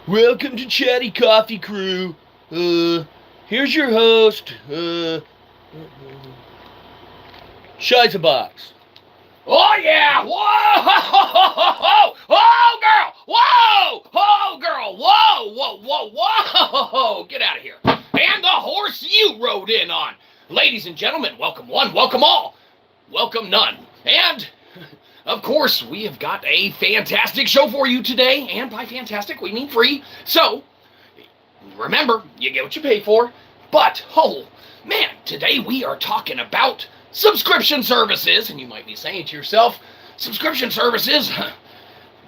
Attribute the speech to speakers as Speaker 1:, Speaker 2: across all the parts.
Speaker 1: Welcome to ChattyCoffeeCrew. Here's your host, Shyzabox.
Speaker 2: Oh yeah! Whoa! Oh girl! Whoa! Oh girl! Whoa! Get out of here! And the horse you rode in on. Ladies and gentlemen, welcome one, welcome all, welcome none. And of course, we have got a fantastic show for you today. And by fantastic, we mean free. So, remember, you get what you pay for. But, oh, man, today we are talking about subscription services. And you might be saying to yourself, subscription services,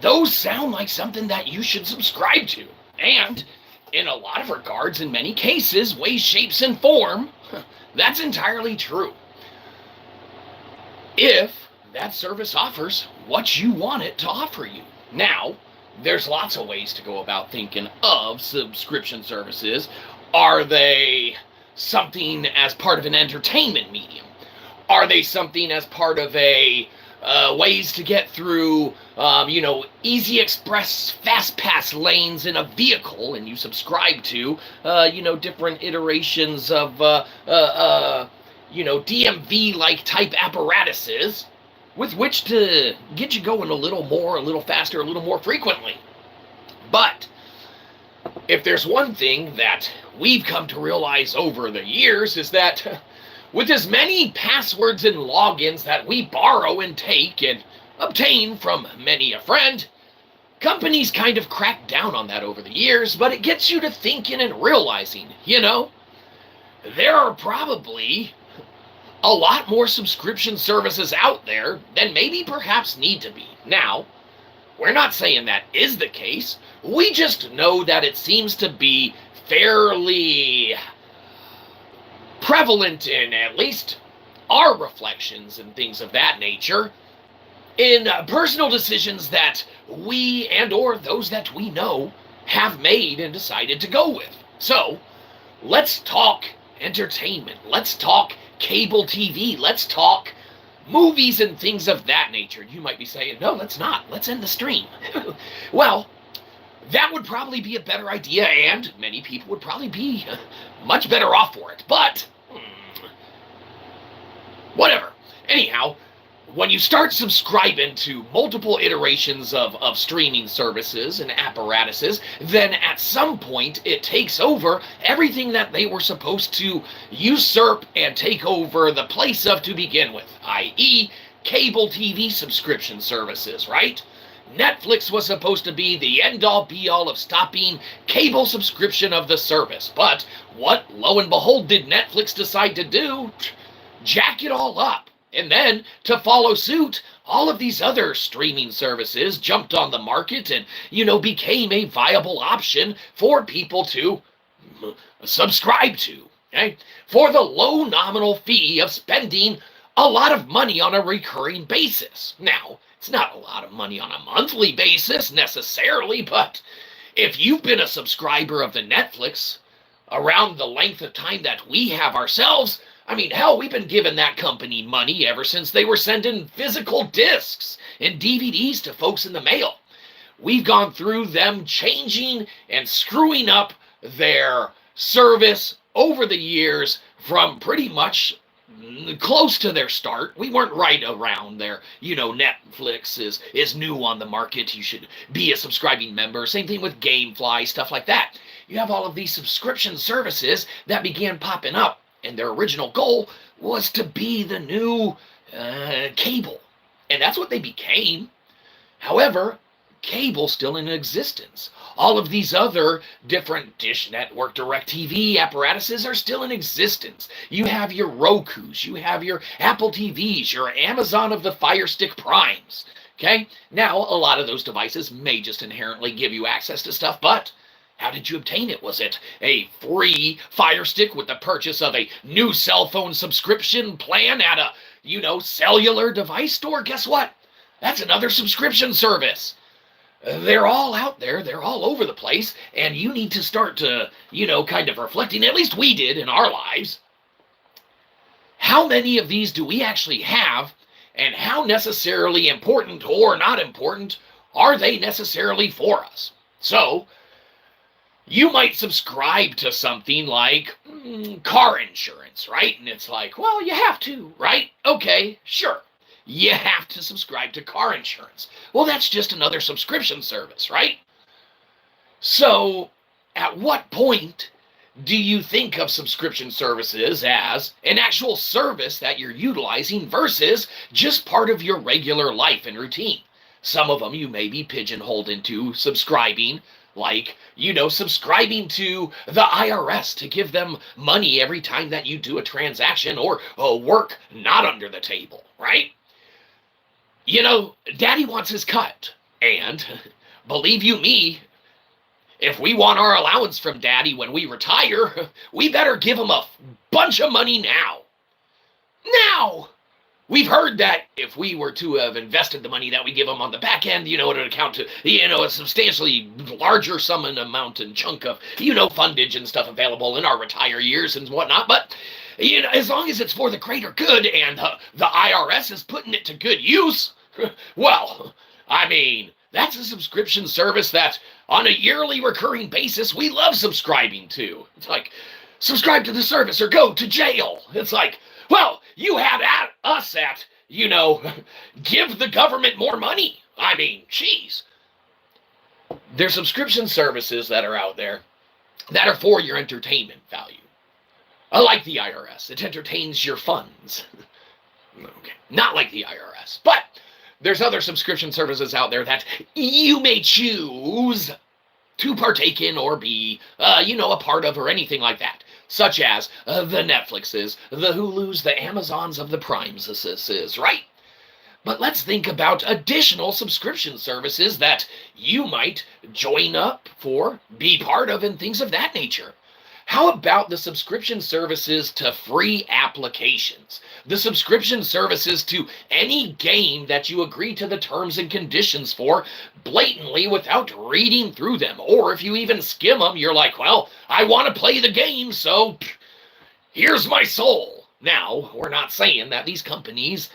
Speaker 2: those sound like something that you should subscribe to. And in a lot of regards, in many cases, ways, shapes, and form, that's entirely true. If that service offers what you want it to offer you. Now, there's lots of ways to go about thinking of subscription services. Are they something as part of an entertainment medium? Are they something as part of a ways to get through, easy express fast pass lanes in a vehicle, and you subscribe to, different iterations of, DMV-like type apparatuses with which to get you going a little more, a little faster, a little more frequently. But if there's one thing that we've come to realize over the years is that with as many passwords and logins that we borrow and take and obtain from many a friend, companies kind of crack down on that over the years, but it gets you to thinking and realizing, there are probably a lot more subscription services out there than maybe perhaps need to be. Now, we're not saying that is the case. We just know that it seems to be fairly prevalent in at least our reflections and things of that nature in personal decisions that we and or those that we know have made and decided to go with. So, let's talk entertainment. Let's talk cable TV. Let's talk movies and things of that nature. You might be saying, no, let's not. Let's end the stream. Well, that would probably be a better idea, and many people would probably be much better off for it. But, whatever. Anyhow, when you start subscribing to multiple iterations of streaming services and apparatuses, then at some point it takes over everything that they were supposed to usurp and take over the place of to begin with, i.e. cable TV subscription services, right? Netflix was supposed to be the end-all be-all of stopping cable subscription of the service. But what, lo and behold, did Netflix decide to do? Jack it all up. And then, to follow suit, all of these other streaming services jumped on the market and, became a viable option for people to subscribe to, okay? For the low nominal fee of spending a lot of money on a recurring basis. Now, it's not a lot of money on a monthly basis necessarily, but if you've been a subscriber of the Netflix around the length of time that we have ourselves, I mean, hell, we've been giving that company money ever since they were sending physical discs and DVDs to folks in the mail. We've gone through them changing and screwing up their service over the years from pretty much close to their start. We weren't right around there. Netflix is new on the market. You should be a subscribing member. Same thing with Gamefly, stuff like that. You have all of these subscription services that began popping up. And their original goal was to be the new cable. And that's what they became. However, cable's still in existence. All of these other different Dish Network, DirecTV apparatuses are still in existence. You have your Rokus, you have your Apple TVs, your Amazon of the Fire Stick Primes. Okay? Now, a lot of those devices may just inherently give you access to stuff, but how did you obtain it? Was it a free Fire Stick with the purchase of a new cell phone subscription plan at a, cellular device store? Guess what? That's another subscription service. They're all out there. They're all over the place. And you need to start to, kind of reflecting, at least we did in our lives. How many of these do we actually have? And how necessarily important or not important are they necessarily for us? So, You might subscribe to something like car insurance, right? And it's like, well, you have to, right? Okay, sure. You have to subscribe to car insurance. Well, that's just another subscription service, right? So, at what point do you think of subscription services as an actual service that you're utilizing versus just part of your regular life and routine? Some of them you may be pigeonholed into subscribing, like, subscribing to the IRS to give them money every time that you do a transaction or work not under the table, right? Daddy wants his cut. And believe you me, if we want our allowance from Daddy when we retire, we better give him a bunch of money now. Now! We've heard that if we were to have invested the money that we give him on the back end, it would account to, a substantially larger sum and amount and chunk of, fundage and stuff available in our retire years and whatnot. But, as long as it's for the greater good and the IRS is putting it to good use, well, I mean, that's a subscription service that, on a yearly recurring basis, we love subscribing to. It's like, subscribe to the service or go to jail. It's like, well, you had us at, give the government more money. I mean, geez. There's subscription services that are out there that are for your entertainment value. Like the IRS. It entertains your funds. Okay, not like the IRS, but there's other subscription services out there that you may choose to partake in or be, a part of or anything like that, such as the Netflixes, the Hulus, the Amazons of the Primes, right? But let's think about additional subscription services that you might join up for, be part of, and things of that nature. How about the subscription services to free applications? The subscription services to any game that you agree to the terms and conditions for blatantly without reading through them. Or if you even skim them, you're like, well, I want to play the game, so here's my soul. Now, we're not saying that these companies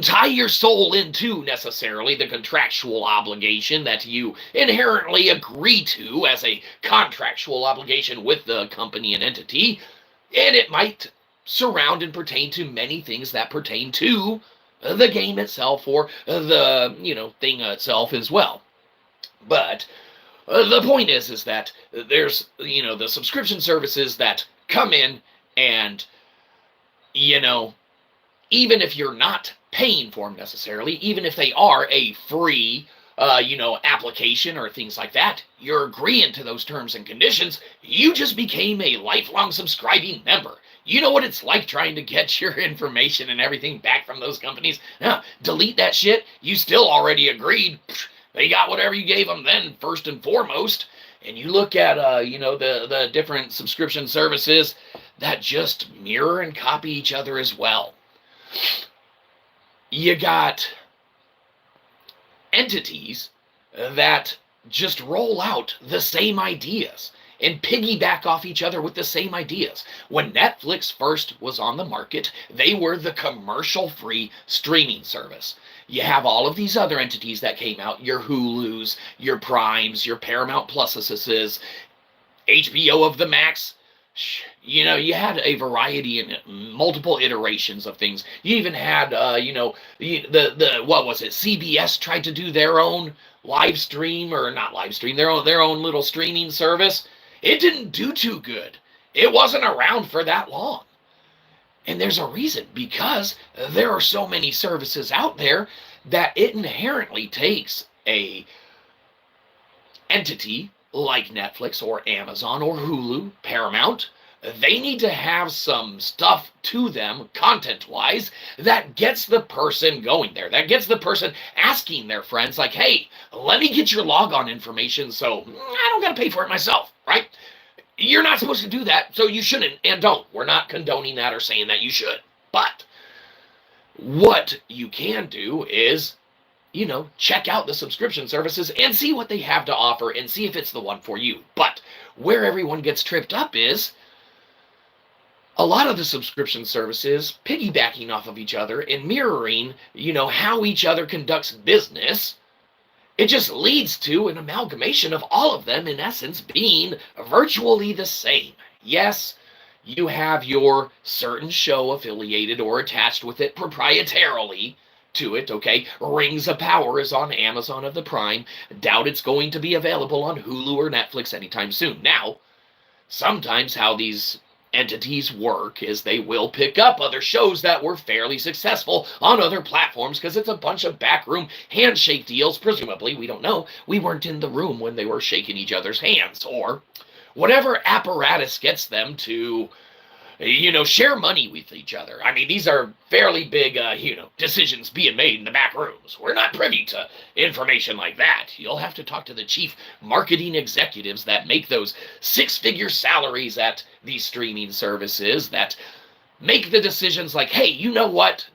Speaker 2: tie your soul into necessarily the contractual obligation that you inherently agree to as a contractual obligation with the company and entity, and it might surround and pertain to many things that pertain to the game itself or the thing itself as well. But the point is that there's the subscription services that come in and even if you're not paying for them necessarily, even if they are a free, application or things like that, you're agreeing to those terms and conditions, you just became a lifelong subscribing member. You know what it's like trying to get your information and everything back from those companies? Delete that shit. You still already agreed. They got whatever you gave them then, first and foremost. And you look at, the different subscription services that just mirror and copy each other as well. You got entities that just roll out the same ideas and piggyback off each other with the same ideas. When Netflix first was on the market, they were the commercial-free streaming service. You have all of these other entities that came out, your Hulus, your Primes, your Paramount Pluses, HBO of the Max. You had a variety and multiple iterations of things. You even had, what was it? CBS tried to do their own live stream, or not live stream, their own little streaming service. It didn't do too good. It wasn't around for that long. And there's a reason, because there are so many services out there that it inherently takes a entity like Netflix or Amazon or Hulu, Paramount. They need to have some stuff to them, content-wise, that gets the person going there, that gets the person asking their friends, like, hey, let me get your logon information so I don't got to pay for it myself, right? You're not supposed to do that, so you shouldn't and don't. We're not condoning that or saying that you should. But what you can do is, check out the subscription services and see what they have to offer and see if it's the one for you. But where everyone gets tripped up is a lot of the subscription services piggybacking off of each other and mirroring, how each other conducts business it just leads to an amalgamation of all of them, in essence, being virtually the same. Yes, you have your certain show affiliated or attached with it proprietarily to it, okay? Rings of Power is on Amazon of the Prime. Doubt it's going to be available on Hulu or Netflix anytime soon. Now, sometimes how these entities work is they will pick up other shows that were fairly successful on other platforms because it's a bunch of backroom handshake deals. Presumably, we don't know. We weren't in the room when they were shaking each other's hands, or whatever apparatus gets them to, share money with each other. I mean, these are fairly big, decisions being made in the back rooms. We're not privy to information like that. You'll have to talk to the chief marketing executives that make those six-figure salaries at these streaming services that make the decisions like, hey, you know what?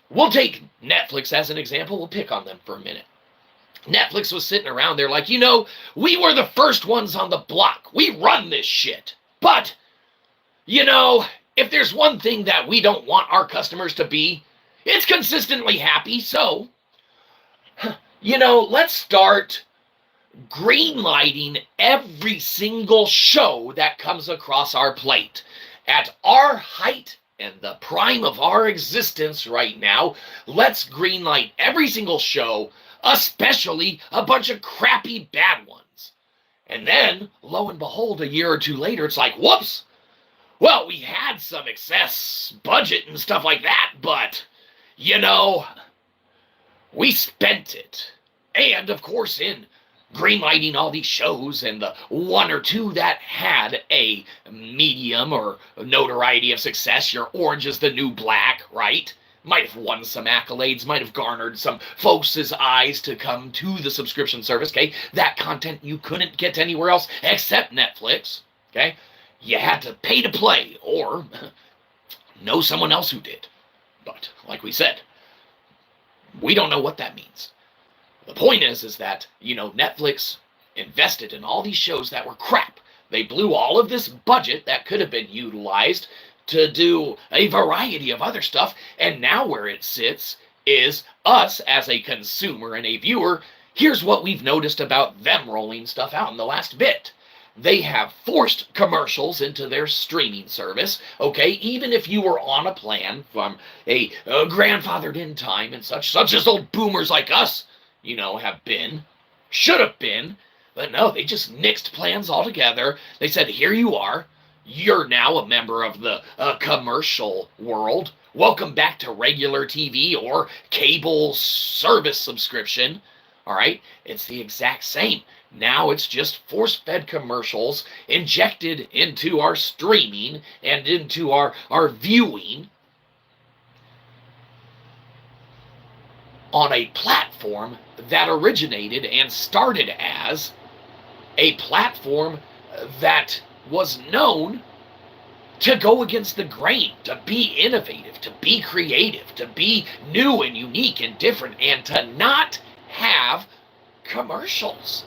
Speaker 2: We'll take Netflix as an example. We'll pick on them for a minute. Netflix was sitting around there like, we were the first ones on the block. We run this shit. But if there's one thing that we don't want our customers to be, it's consistently happy. So, let's start greenlighting every single show that comes across our plate. At our height and the prime of our existence right now, let's greenlight every single show, especially a bunch of crappy bad ones. And then, lo and behold, a year or two later, it's like, whoops! Well, we had some excess budget and stuff like that, but, we spent it. And, of course, in greenlighting all these shows and the one or two that had a medium or notoriety of success, your Orange is the New Black, right? Might have won some accolades, might have garnered some folks' eyes to come to the subscription service, okay? That content you couldn't get anywhere else except Netflix, okay? You had to pay to play or know someone else who did. But, like we said, we don't know what that means. The point is that, Netflix invested in all these shows that were crap. They blew all of this budget that could have been utilized to do a variety of other stuff, and now where it sits is us as a consumer and a viewer. Here's what we've noticed about them rolling stuff out in the last bit. They have forced commercials into their streaming service, okay? Even if you were on a plan from a grandfathered in time and such as old boomers like us, have been, should have been, but no, they just nixed plans altogether. They said, here you are. You're now a member of the commercial world. Welcome back to regular TV or cable service subscription. All right? It's the exact same. Now it's just force-fed commercials injected into our streaming and into our viewing on a platform that originated and started as a platform that was known to go against the grain, to be innovative, to be creative, to be new and unique and different, and to not have commercials.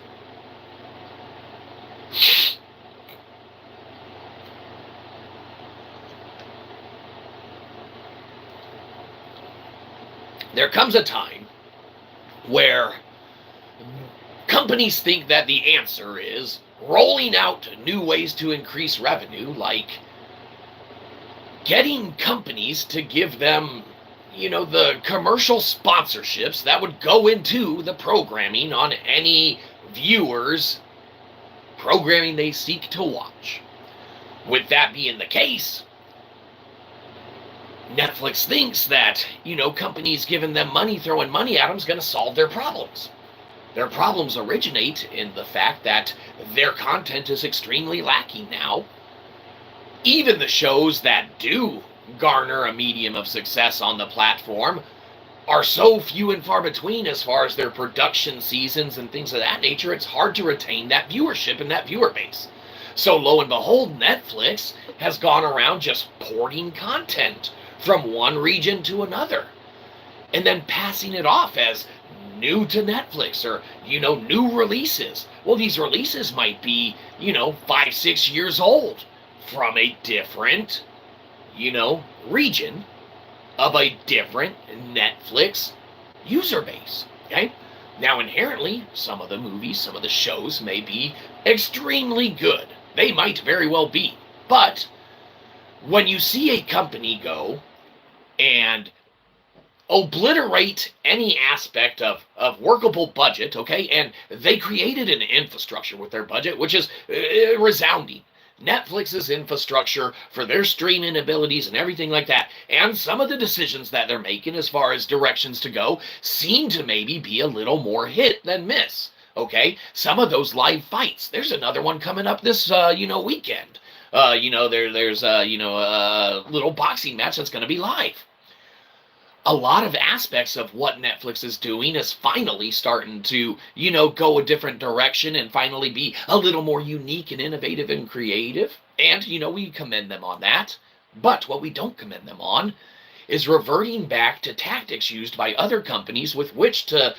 Speaker 2: There comes a time where companies think that the answer is rolling out new ways to increase revenue, like getting companies to give them, the commercial sponsorships that would go into the programming on any viewers' programming they seek to watch. With that being the case, Netflix thinks that, companies giving them money, throwing money at them is going to solve their problems. Their problems originate in the fact that their content is extremely lacking now. Even the shows that do garner a medium of success on the platform are so few and far between as far as their production seasons and things of that nature, it's hard to retain that viewership and that viewer base. So lo and behold, Netflix has gone around just porting content from one region to another, and then passing it off as new to Netflix or, new releases. Well, these releases might be, 5-6 years old from a different, region of a different Netflix user base, okay? Now, inherently, some of the movies, some of the shows may be extremely good. They might very well be. But when you see a company go and obliterate any aspect of workable budget, okay, and they created an infrastructure with their budget, which is resounding. Netflix's infrastructure for their streaming abilities and everything like that, and some of the decisions that they're making as far as directions to go seem to maybe be a little more hit than miss. Okay, some of those live fights. There's another one coming up this weekend. There's a little boxing match that's going to be live. A lot of aspects of what Netflix is doing is finally starting to, go a different direction and finally be a little more unique and innovative and creative. And, we commend them on that. But what we don't commend them on is reverting back to tactics used by other companies with which to,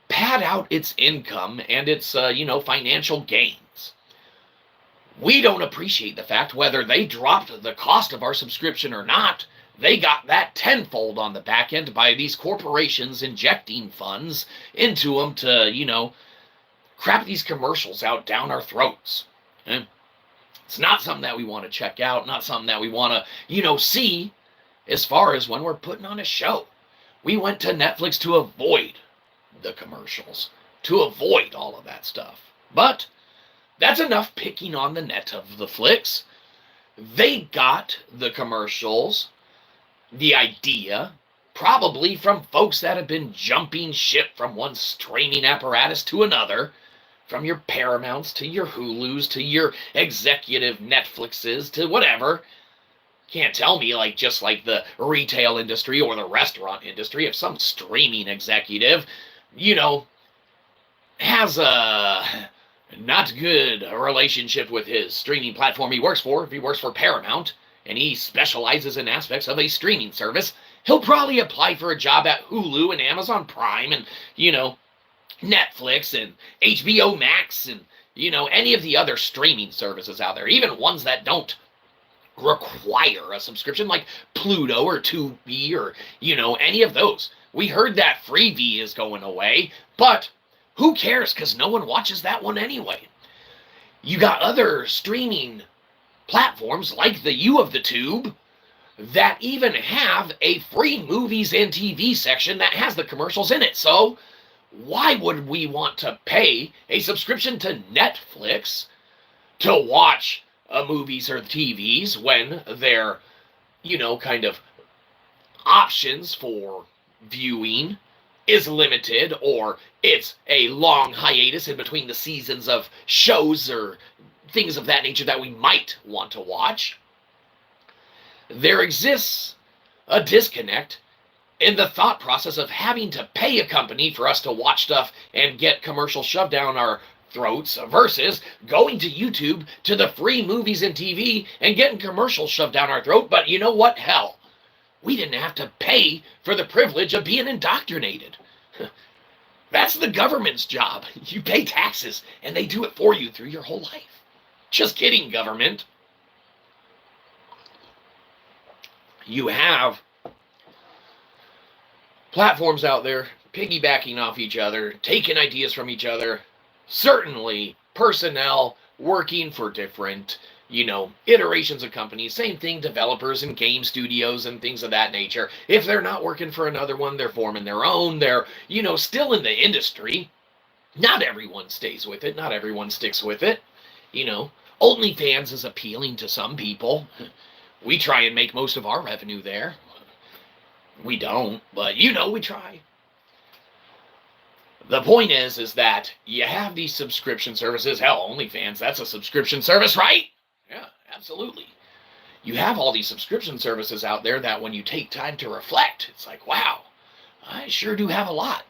Speaker 2: pad out its income and its, financial gains. We don't appreciate the fact whether they dropped the cost of our subscription or not. They got that tenfold on the back end by these corporations injecting funds into them to, crap these commercials out down our throats. Okay? It's not something that we want to check out, not something that we want to, see as far as when we're putting on a show. We went to Netflix to avoid the commercials, to avoid all of that stuff. But that's enough picking on the net of the flicks. They got the commercials, the idea, probably from folks that have been jumping ship from one streaming apparatus to another, from your Paramounts to your Hulus to your executive Netflixes to whatever. Can't tell me just like the retail industry or the restaurant industry, if some streaming executive, has a not good relationship with his streaming platform he works for. If he works for Paramount, and he specializes in aspects of a streaming service, he'll probably apply for a job at Hulu and Amazon Prime and, Netflix and HBO Max and, any of the other streaming services out there, even ones that don't require a subscription like Pluto or Tubi or, any of those. We heard that Freevee is going away, but who cares, because no one watches that one anyway. You got other streaming platforms like the U of the Tube that even have a free movies and TV section that has the commercials in it. So why would we want to pay a subscription to Netflix to watch movies or TVs when their, kind of options for viewing is limited, or it's a long hiatus in between the seasons of shows or things of that nature that we might want to watch? There exists a disconnect in the thought process of having to pay a company for us to watch stuff and get commercials shoved down our throats versus going to YouTube to the free movies and TV and getting commercials shoved down our throat. But you know what? Hell, we didn't have to pay for the privilege of being indoctrinated. That's the government's job. You pay taxes and they do it for you through your whole life. Just kidding, government. You have platforms out there piggybacking off each other, taking ideas from each other. Certainly, personnel working for different, iterations of companies. Same thing, developers and game studios and things of that nature. If they're not working for another one, they're forming their own. They're, still in the industry. Not everyone stays with it. Not everyone sticks with it. OnlyFans is appealing to some people. We try and make most of our revenue there. We don't, but we try. The point is that you have these subscription services. Hell, OnlyFans, that's a subscription service, right? Yeah, absolutely. You have all these subscription services out there that when you take time to reflect, it's like, wow, I sure do have a lot.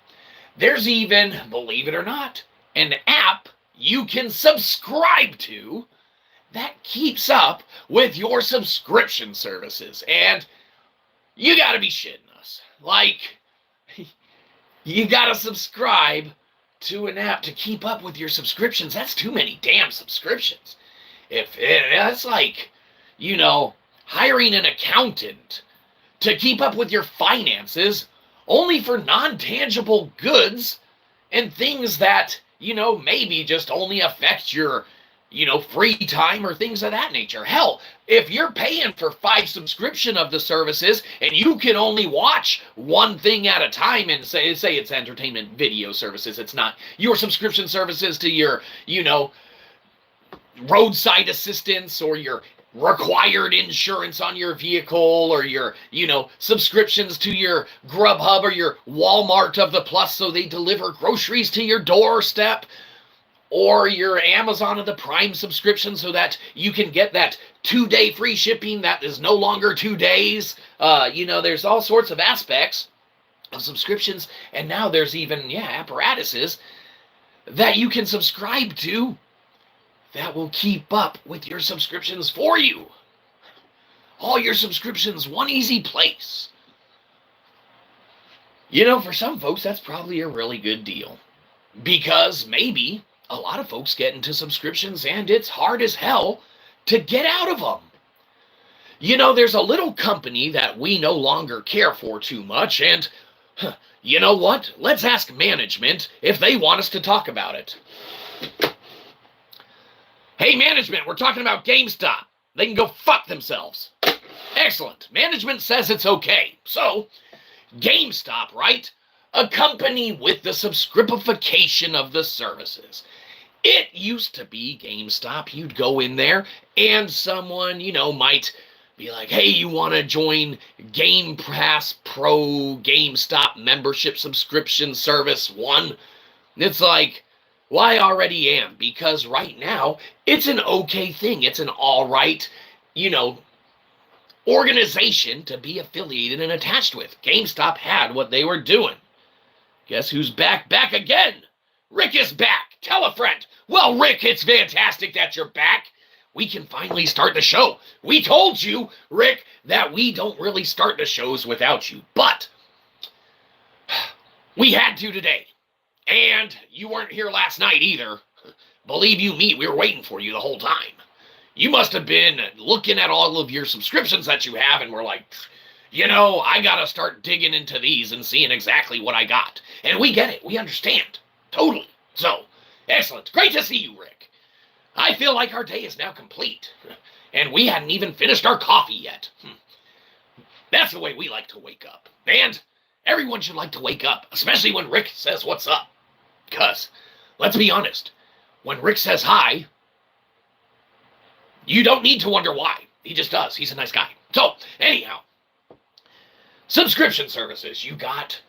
Speaker 2: There's even, believe it or not, an app you can subscribe to that keeps up with your subscription services. And you gotta be shitting us. You gotta subscribe to an app to keep up with your subscriptions. That's too many damn subscriptions. That's like, hiring an accountant to keep up with your finances only for non-tangible goods and things that, maybe just only affect your, free time or things of that nature. Hell, if you're paying for 5 subscription of the services and you can only watch one thing at a time, and say it's entertainment video services, it's not your subscription services to your, roadside assistance or your required insurance on your vehicle or your, subscriptions to your Grubhub or your Walmart of the Plus so they deliver groceries to your doorstep, or your Amazon of the Prime subscription so that you can get that 2-day free shipping that is no longer 2 days. There's all sorts of aspects of subscriptions, and now there's even, apparatuses that you can subscribe to that will keep up with your subscriptions for you. All your subscriptions, one easy place. For some folks, that's probably a really good deal. Because maybe a lot of folks get into subscriptions and it's hard as hell to get out of them. There's a little company that we no longer care for too much, and you know what? Let's ask management if they want us to talk about it. Hey, management, we're talking about GameStop. They can go fuck themselves. Excellent. Management says it's okay. So, GameStop, right? A company with the subscripification of the services. It used to be GameStop. You'd go in there and someone, might be like, hey, you want to join Game Pass Pro GameStop membership subscription service 1? It's like, well, I already am, because right now it's an okay thing. It's an all right, organization to be affiliated and attached with. GameStop had what they were doing. Guess who's back? Back again. Rick is back. Tell a friend. Well, Rick, it's fantastic that you're back. We can finally start the show. We told you, Rick, that we don't really start the shows without you, but we had to today. And you weren't here last night either. Believe you me, we were waiting for you the whole time. You must have been looking at all of your subscriptions that you have and were like, I gotta start digging into these and seeing exactly what I got. And we get it. We understand. Totally. So, excellent. Great to see you, Rick. I feel like our day is now complete. And we hadn't even finished our coffee yet. That's the way we like to wake up. And everyone should like to wake up, especially when Rick says what's up. Because, let's be honest, when Rick says hi, you don't need to wonder why. He just does. He's a nice guy. So, anyhow, subscription services. You got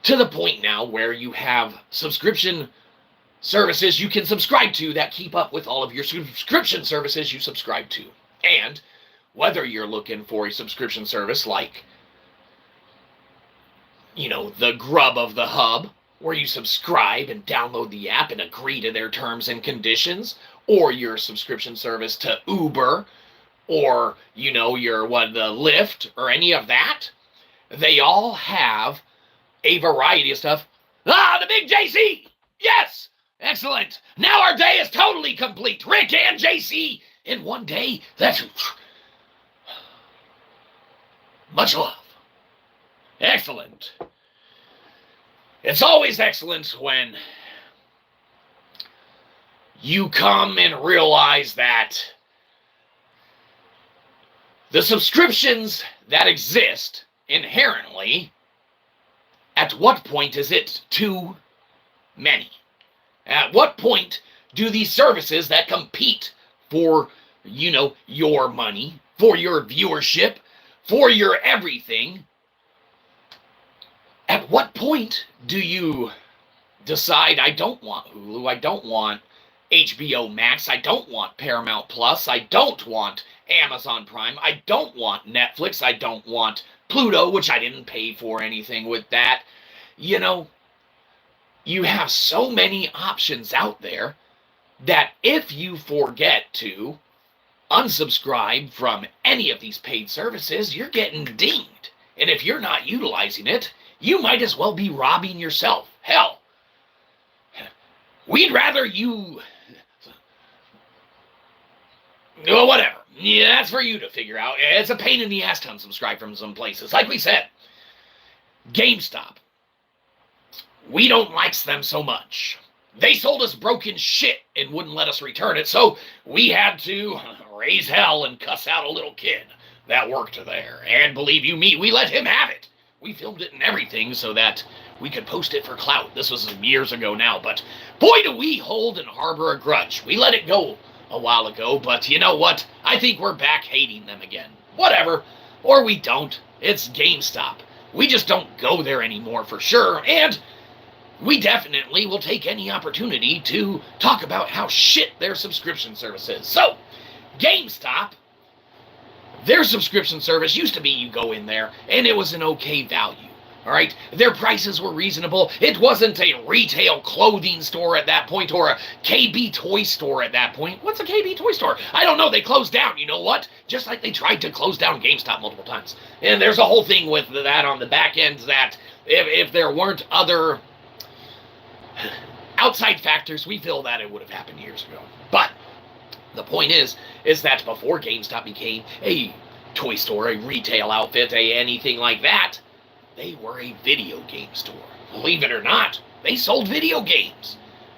Speaker 2: to the point now where you have subscription services you can subscribe to that keep up with all of your subscription services you subscribe to. And whether you're looking for a subscription service like, the Grub of the Hub, where you subscribe and download the app and agree to their terms and conditions, or your subscription service to Uber, or, your the Lyft, or any of that, they all have a variety of stuff. The big JC! Yes! Excellent! Now our day is totally complete. Rick and JC in one day. That's much love. Excellent. It's always excellent when you come and realize that the subscriptions that exist inherently, at what point is it too many? At what point do these services that compete for, your money, for your viewership, for your everything, at what point do you decide, I don't want Hulu, I don't want HBO Max, I don't want Paramount Plus, I don't want Amazon Prime, I don't want Netflix, I don't want Pluto, which I didn't pay for anything with that. You have so many options out there that if you forget to unsubscribe from any of these paid services, you're getting dinged. And if you're not utilizing it, you might as well be robbing yourself. Hell, we'd rather you... Well, whatever. Yeah, that's for you to figure out. It's a pain in the ass to unsubscribe from some places. Like we said, GameStop. We don't like them so much. They sold us broken shit and wouldn't let us return it, so we had to raise hell and cuss out a little kid that worked there. And believe you me, we let him have it. We filmed it and everything so that we could post it for clout. This was years ago now, but boy, do we hold and harbor a grudge. We let it go a while ago, but you know what? I think we're back hating them again. Whatever. Or we don't. It's GameStop. We just don't go there anymore for sure, and we definitely will take any opportunity to talk about how shit their subscription service is. So, GameStop, their subscription service used to be you go in there and it was an okay value. All right, their prices were reasonable. It wasn't a retail clothing store at that point or a KB toy store at that point. What's a KB toy store? I don't know. They closed down. You know what? Just like they tried to close down GameStop multiple times. And there's a whole thing with that on the back end that if there weren't other outside factors, we feel that it would have happened years ago. But the point is that before GameStop became a toy store, a retail outfit, anything like that, they were a video game store. Believe it or not, they sold video games.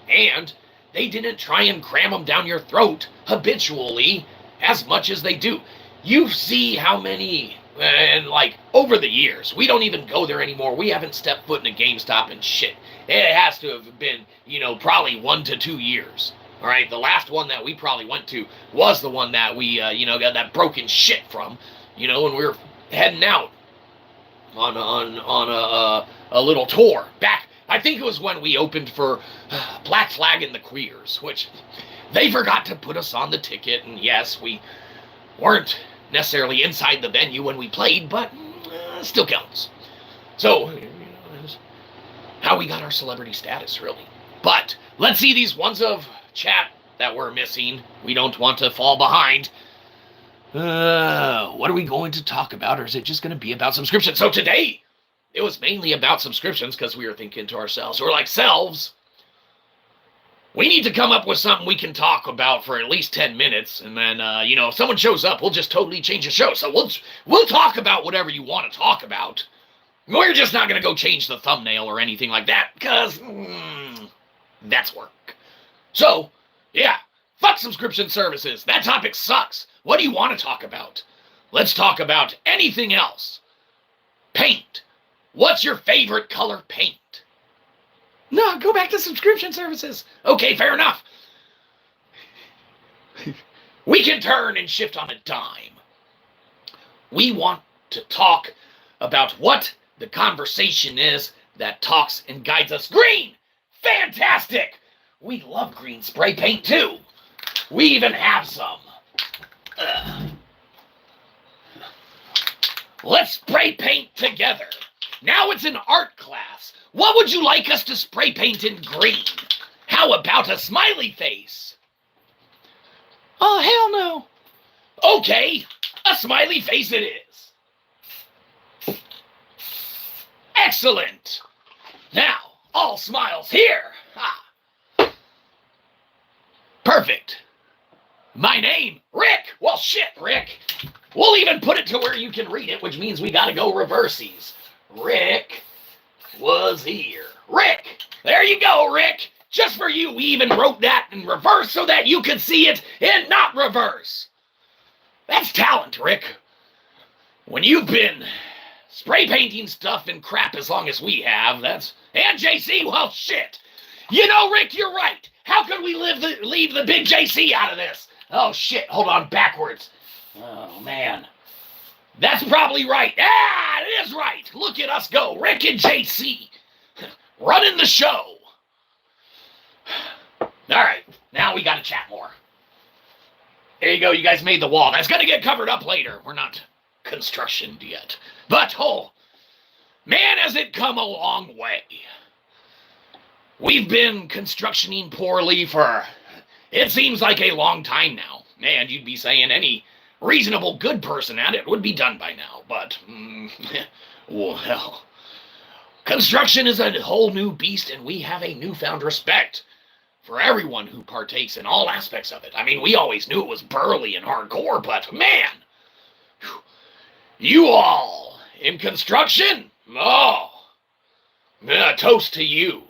Speaker 2: And they didn't try and cram them down your throat habitually as much as they do. You see how many, and like over the years, we don't even go there anymore. We haven't stepped foot in a GameStop and shit. It has to have been, probably 1 to 2 years. All right, the last one that we probably went to was the one that we, got that broken shit from, when we were heading out on a little tour back. I think it was when we opened for Black Flag and the Queers, which they forgot to put us on the ticket. And yes, we weren't necessarily inside the venue when we played, but still counts. So, how we got our celebrity status, really. But let's see these ones of chat that we're missing. We don't want to fall behind. What are we going to talk about, or is it just going to be about subscriptions? So today, it was mainly about subscriptions because we were thinking to ourselves, we're like, selves, we need to come up with something we can talk about for at least 10 minutes, and then, if someone shows up, we'll just totally change the show. So we'll talk about whatever you want to talk about. We're just not going to go change the thumbnail or anything like that, because that's work. So, yeah, fuck subscription services. That topic sucks. What do you want to talk about? Let's talk about anything else. Paint. What's your favorite color paint? No, go back to subscription services. Okay, fair enough. We can turn and shift on a dime. We want to talk about what the conversation is that talks and guides us. Green! Fantastic! We love green spray paint too. We even have some. Let's spray paint together. Now it's an art class. What would you like us to spray paint in green? How about a smiley face? Oh, hell no. Okay, a smiley face it is. Excellent. Now, all smiles here. Ha. Perfect. My name, Rick. Well, shit, Rick. We'll even put it to where you can read it, which means we gotta go reversies. Rick was here. Rick. There you go, Rick. Just for you, we even wrote that in reverse so that you could see it and not reverse. That's talent, Rick. When you've been spray painting stuff and crap as long as we have, and JC, well, shit. You know, Rick, you're right. How could we leave the big JC out of this? Oh, shit, hold on, backwards. Oh, man. That's probably right. Ah, it is right. Look at us go. Rick and JC running the show. All right, now we got to chat more. There you go. You guys made the wall. That's going to get covered up later. We're not constructioned yet. But, oh, man, has it come a long way. We've been constructioning poorly for, it seems like a long time now. And you'd be saying any reasonable good person at it would be done by now. But, well, construction is a whole new beast, and we have a newfound respect for everyone who partakes in all aspects of it. I mean, we always knew it was burly and hardcore, but man, you all in construction? Oh, Toast to you.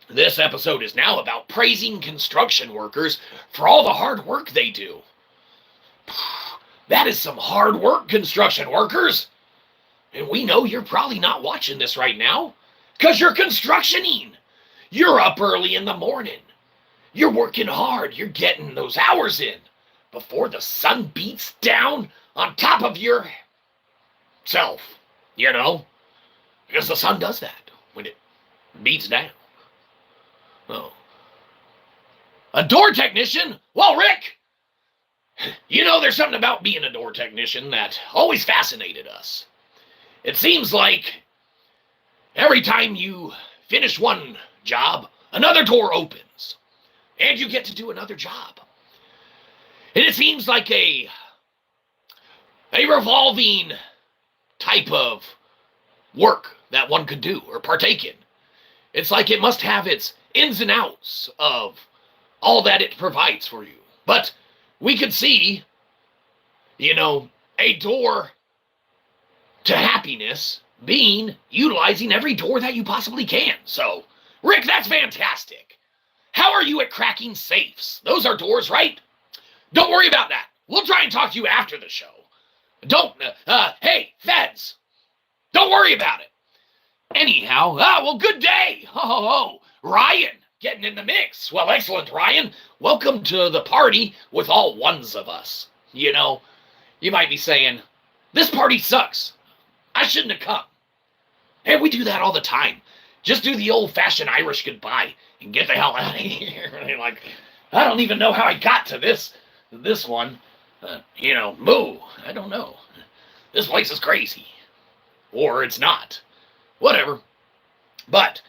Speaker 2: This episode is now about praising construction workers for all the hard work they do. That is some hard work, construction workers. And we know you're probably not watching this right now because you're constructioning. You're up early in the morning. You're working hard. You're getting those hours in before the sun beats down on top of your self, you know? Because the sun does that when it beats down. Oh. A door technician? Well, Rick, you know there's something about being a door technician that always fascinated us. It seems like every time you finish one job, another door opens, and you get to do another job. And it seems like a revolving type of work that one could do or partake in. It's like it must have its ins and outs of all that it provides for you. But we could see, a door to happiness being utilizing every door that you possibly can. So, Rick, that's fantastic. How are you at cracking safes? Those are doors, right? Don't worry about that. We'll try and talk to you after the show. Hey, feds, don't worry about it. Anyhow, well, good day. Ryan, getting in the mix. Well, excellent, Ryan. Welcome to the party with all ones of us. You might be saying, this party sucks. I shouldn't have come. Hey, we do that all the time. Just do the old-fashioned Irish goodbye and get the hell out of here. Like, I don't even know how I got to this one. Moo. I don't know. This place is crazy. Or it's not. Whatever. But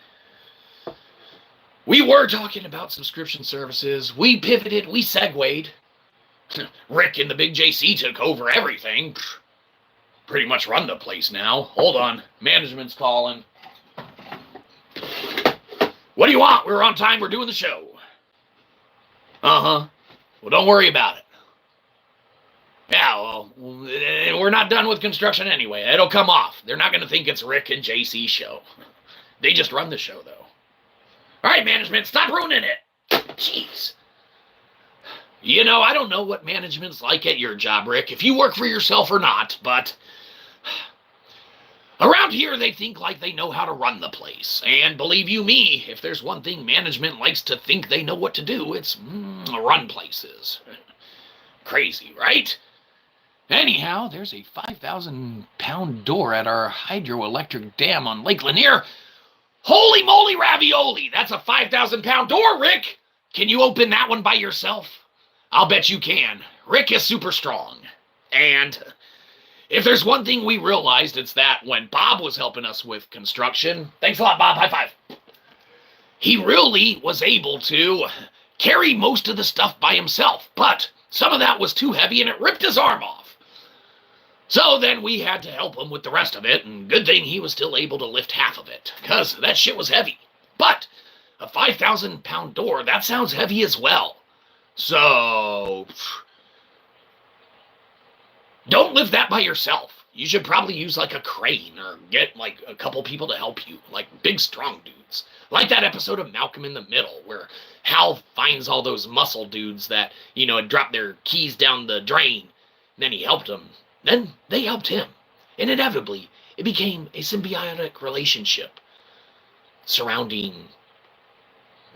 Speaker 2: we were talking about subscription services. We pivoted. We segued. Rick and the Big JC took over everything. Pretty much run the place now. Hold on. Management's calling. What do you want? We're on time. We're doing the show. Well, don't worry about it. Yeah, well, we're not done with construction anyway. It'll come off. They're not going to think it's Rick and JC's show. They just run the show, though. All right, management, stop ruining it. Jeez. I don't know what management's like at your job, Rick, if you work for yourself or not, but around here they think like they know how to run the place. And believe you me, if there's one thing management likes to think they know what to do, it's run places. Crazy, right? Anyhow, there's a 5,000-pound door at our hydroelectric dam on Lake Lanier. Holy moly ravioli! That's a 5,000-pound door, Rick! Can you open that one by yourself? I'll bet you can. Rick is super strong. And if there's one thing we realized, it's that when Bob was helping us with construction, thanks a lot, Bob, high five, he really was able to carry most of the stuff by himself, but some of that was too heavy and it ripped his arm off. So then we had to help him with the rest of it, and good thing he was still able to lift half of it, because that shit was heavy. But a 5,000-pound door, that sounds heavy as well. So don't lift that by yourself. You should probably use like a crane or get like a couple people to help you, like big strong dudes. Like that episode of Malcolm in the Middle where Hal finds all those muscle dudes that, had dropped their keys down the drain. And then he helped them. Then they helped him. And inevitably, it became a symbiotic relationship surrounding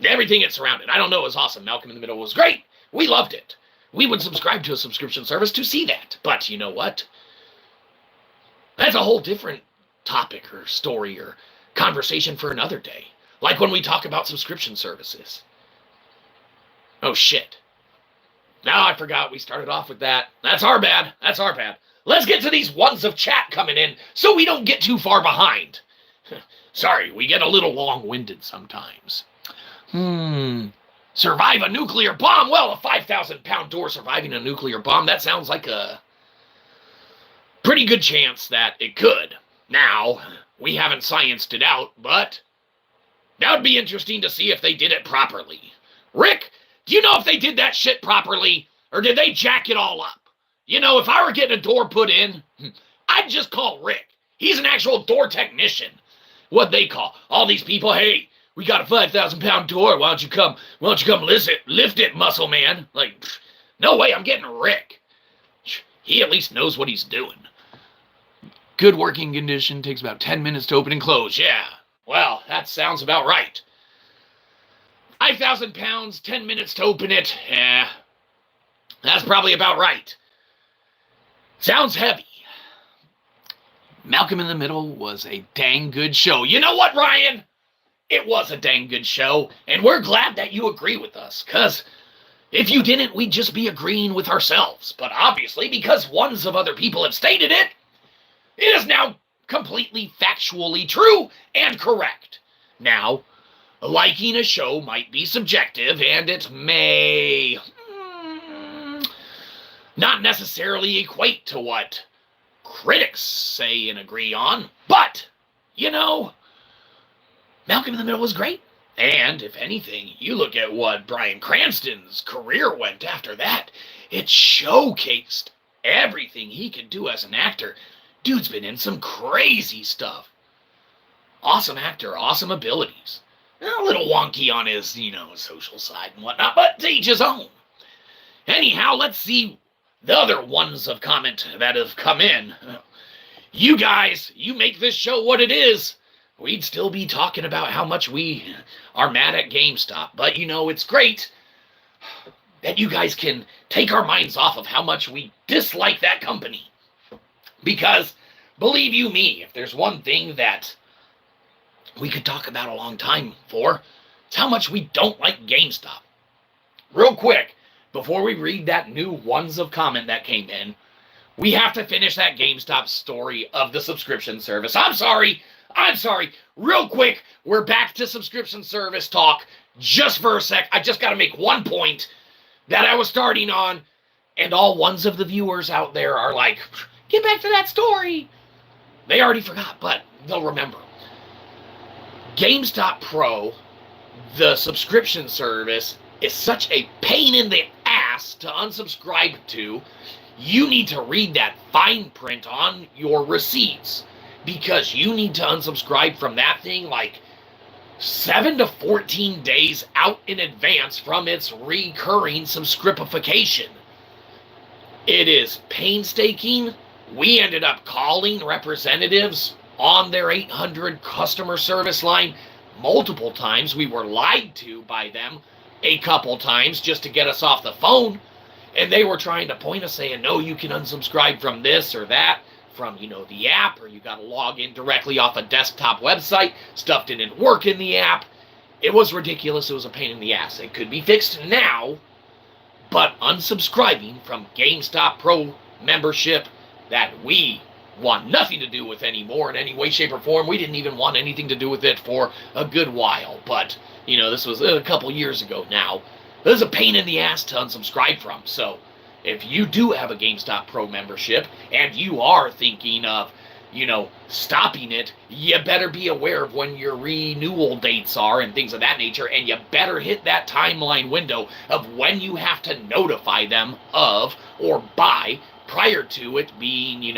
Speaker 2: everything it surrounded. I don't know, it was awesome. Malcolm in the Middle was great. We loved it. We would subscribe to a subscription service to see that. But you know what? That's a whole different topic or story or conversation for another day. Like when we talk about subscription services. Oh, shit. Now I forgot we started off with that. That's our bad. That's our bad. Let's get to these ones of chat coming in so we don't get too far behind. Sorry, we get a little long-winded sometimes. Survive a nuclear bomb? Well, a 5,000-pound door surviving a nuclear bomb, that sounds like a pretty good chance that it could. Now, we haven't scienced it out, but that would be interesting to see if they did it properly. Rick, do you know if they did that shit properly, or did they jack it all up? If I were getting a door put in, I'd just call Rick. He's an actual door technician. what they call all these people. Hey, we got a 5,000-pound door. Why don't you come lift it, muscle man? Like, no way, I'm getting Rick. He at least knows what he's doing.
Speaker 1: Good working condition, takes about 10 minutes to open and close.
Speaker 2: Yeah, well, that sounds about right. 5,000 pounds, 10 minutes to open it. Yeah, that's probably about right. Sounds heavy.
Speaker 1: Malcolm in the Middle was a dang good show.
Speaker 2: You know what, Ryan? It was a dang good show, and we're glad that you agree with us, because if you didn't, we'd just be agreeing with ourselves. But obviously, because ones of other people have stated it, it is now completely factually true and correct. Now, liking a show might be subjective, and it may not necessarily equate to what critics say and agree on, but, you know, Malcolm in the Middle was great. And, if anything, you look at what Bryan Cranston's career went after that, it showcased everything he could do as an actor. Dude's been in some crazy stuff. Awesome actor, awesome abilities. A little wonky on his, social side and whatnot, but to each his own. Anyhow, let's see the other ones of comment that have come in. You guys, you make this show what it is. We'd still be talking about how much we are mad at GameStop. But, it's great that you guys can take our minds off of how much we dislike that company. Because, believe you me, if there's one thing that we could talk about a long time for, it's how much we don't like GameStop. Real quick, before we read that new ones of comment that came in, we have to finish that GameStop story of the subscription service. I'm sorry. Real quick, we're back to subscription service talk just for a sec. I just got to make one point that I was starting on, and all ones of the viewers out there are like, get back to that story. They already forgot, but they'll remember. GameStop Pro, the subscription service, is such a pain in the ass to unsubscribe to. You need to read that fine print on your receipts, because you need to unsubscribe from that thing like 7 to 14 days out in advance from its recurring subscripification. It is painstaking. We ended up calling representatives on their 800 customer service line multiple times. We were lied to by them a couple times just to get us off the phone. And they were trying to point us saying, no, you can unsubscribe from this or that, from, the app, or you got to log in directly off a desktop website. Stuff didn't work in the app. It was ridiculous. It was a pain in the ass. It could be fixed now, but unsubscribing from GameStop Pro membership that we want nothing to do with anymore in any way, shape, or form. We didn't even want anything to do with it for a good while, but, this was a couple years ago now. This is a pain in the ass to unsubscribe from. So if you do have a GameStop Pro membership and you are thinking of, stopping it, you better be aware of when your renewal dates are and things of that nature, and you better hit that timeline window of when you have to notify them of or buy prior to it being,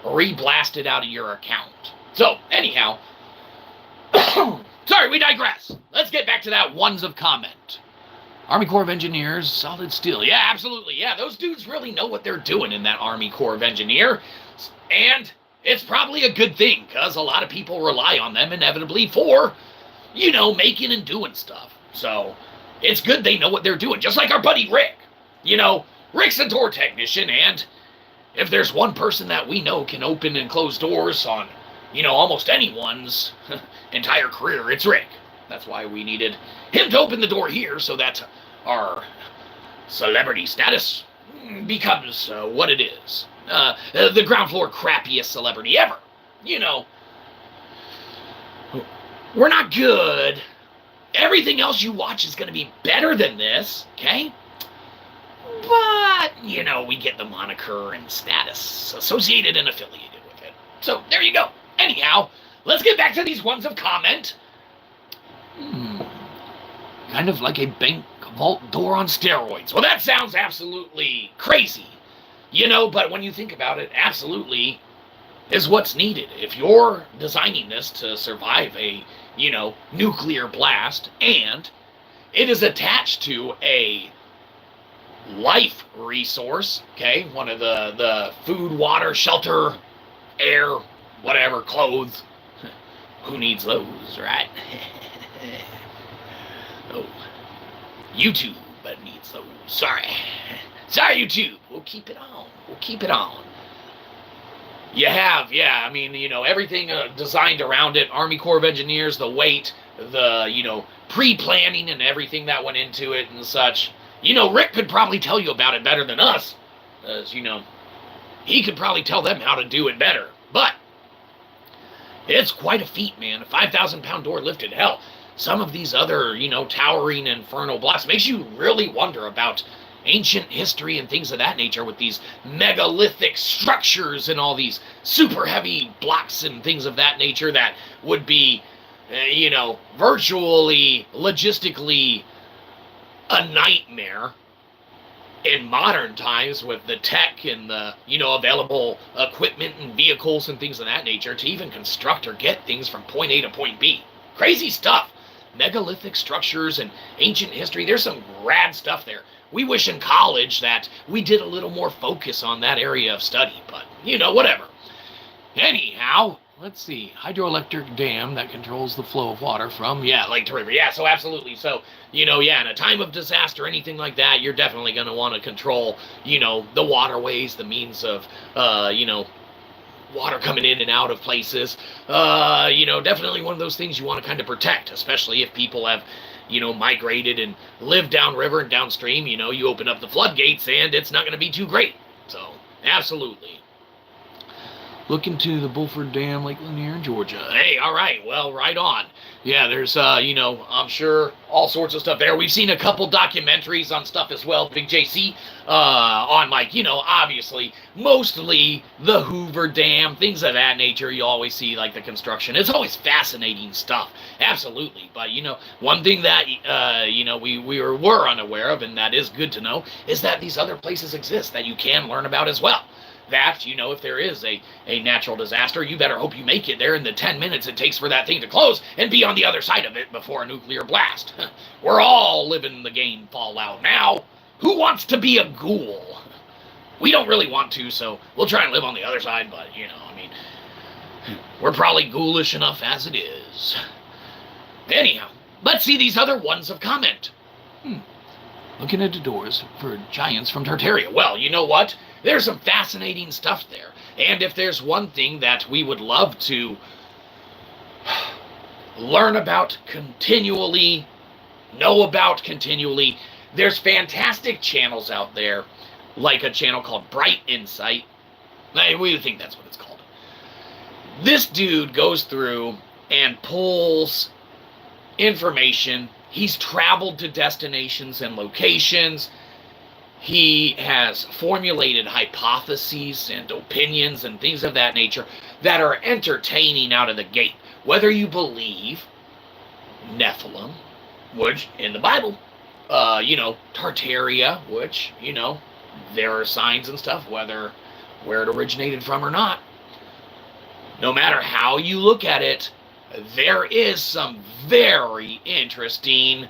Speaker 2: reblasted out of your account. So, anyhow, sorry, we digress. Let's get back to that ones of comment.
Speaker 1: Army Corps of Engineers, solid steel.
Speaker 2: Yeah, absolutely. Yeah, those dudes really know what they're doing in that Army Corps of Engineer. And it's probably a good thing, because a lot of people rely on them inevitably for, making and doing stuff. So it's good they know what they're doing. Just like our buddy Rick. Rick's a door technician, and if there's one person that we know can open and close doors on, almost anyone's entire career, it's Rick. That's why we needed him to open the door here, so that our celebrity status becomes what it is. The ground floor crappiest celebrity ever. We're not good. Everything else you watch is going to be better than this, okay? But, we get the moniker and status associated and affiliated with it. So, there you go. Anyhow, let's get back to these ones of comment.
Speaker 1: Kind of like a bank vault door on steroids.
Speaker 2: Well, that sounds absolutely crazy. But when you think about it, absolutely, is what's needed. If you're designing this to survive a, nuclear blast, and it is attached to a life resource, okay, one of the food, water, shelter, air, whatever, clothes. Who needs those, right? Oh, YouTube needs those. Sorry, YouTube. We'll keep it on. You have, yeah, I mean, everything designed around it. Army Corps of Engineers, the weight, the, pre-planning and everything that went into it and such. Rick could probably tell you about it better than us. As, he could probably tell them how to do it better. But it's quite a feat, man. A 5,000-pound door lifted. Hell, some of these other, towering infernal blocks makes you really wonder about ancient history and things of that nature with these megalithic structures and all these super heavy blocks and things of that nature that would be, virtually, logistically a nightmare in modern times with the tech and the, available equipment and vehicles and things of that nature to even construct or get things from point A to point B. Crazy stuff. Megalithic structures and ancient history. There's some rad stuff there. We wish in college that we did a little more focus on that area of study, but, whatever. Anyhow, let's see. Hydroelectric dam that controls the flow of water from, lake to river. Yeah, so absolutely. So, in a time of disaster, anything like that, you're definitely going to want to control, the waterways, the means of, water coming in and out of places. Definitely one of those things you want to kind of protect, especially if people have, migrated and lived downriver and downstream. You open up the floodgates and it's not going to be too great. So, absolutely. Look into the Bulford Dam, Lake Lanier, Georgia. Hey, all right. Well, right on. Yeah, there's, I'm sure all sorts of stuff there. We've seen a couple documentaries on stuff as well, Big JC, on, obviously, mostly the Hoover Dam, things of that nature. You always see, the construction. It's always fascinating stuff. Absolutely. But, one thing that, we were unaware of, and that is good to know, is that these other places exist that you can learn about as well. That, if there is a natural disaster, you better hope you make it there in the 10 minutes it takes for that thing to close and be on the other side of it before a nuclear blast. We're all living the game Fallout now. Who wants to be a ghoul? We don't really want to, so we'll try and live on the other side, but, we're probably ghoulish enough as it is. Anyhow, let's see these other ones of comment. Looking at the doors for giants from Tartaria. Well, you know what? There's some fascinating stuff there. And if there's one thing that we would love to learn about continually, know about continually, there's fantastic channels out there, like a channel called Bright Insight. We think that's what it's called. This dude goes through and pulls information. He's traveled to destinations and locations. He has formulated hypotheses and opinions and things of that nature that are entertaining out of the gate. Whether you believe Nephilim, which in the Bible, Tartaria, which, there are signs and stuff, where it originated from or not. No matter how you look at it, there is some very interesting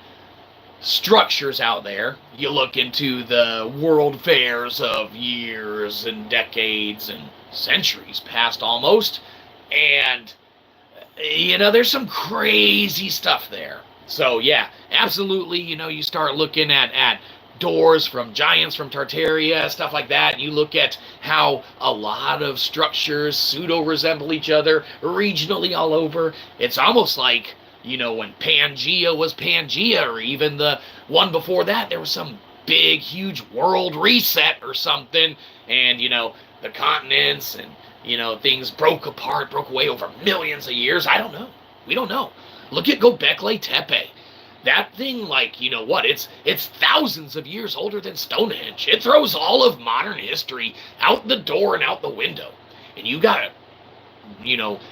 Speaker 2: structures out there. You look into the world fairs of years and decades and centuries past almost, and, there's some crazy stuff there. So, yeah, absolutely, you start looking at doors from giants from Tartaria, stuff like that, and you look at how a lot of structures pseudo-resemble each other regionally all over. It's almost like, when Pangea was Pangea, or even the one before that, there was some big, huge world reset or something, and, the continents and, things broke away over millions of years. I don't know. We don't know. Look at Göbekli Tepe. That thing, it's thousands of years older than Stonehenge. It throws all of modern history out the door and out the window. And you got,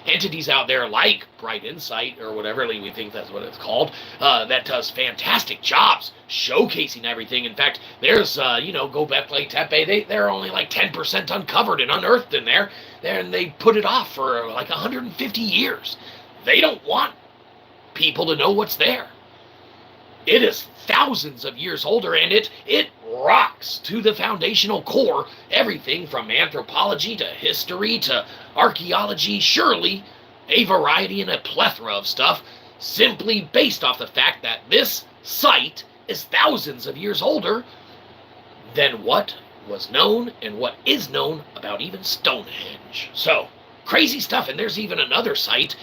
Speaker 2: entities out there like Bright Insight, or whatever, we think that's what it's called, that does fantastic jobs showcasing everything. In fact, there's, Göbekli Tepe, they're only 10% uncovered and unearthed in there. and they put it off for like 150 years. They don't want people to know what's there. It is thousands of years older, and it rocks to the foundational core. Everything from anthropology to history to archaeology, surely a variety and a plethora of stuff, simply based off the fact that this site is thousands of years older than what was known and what is known about even Stonehenge. So, crazy stuff. And there's even another site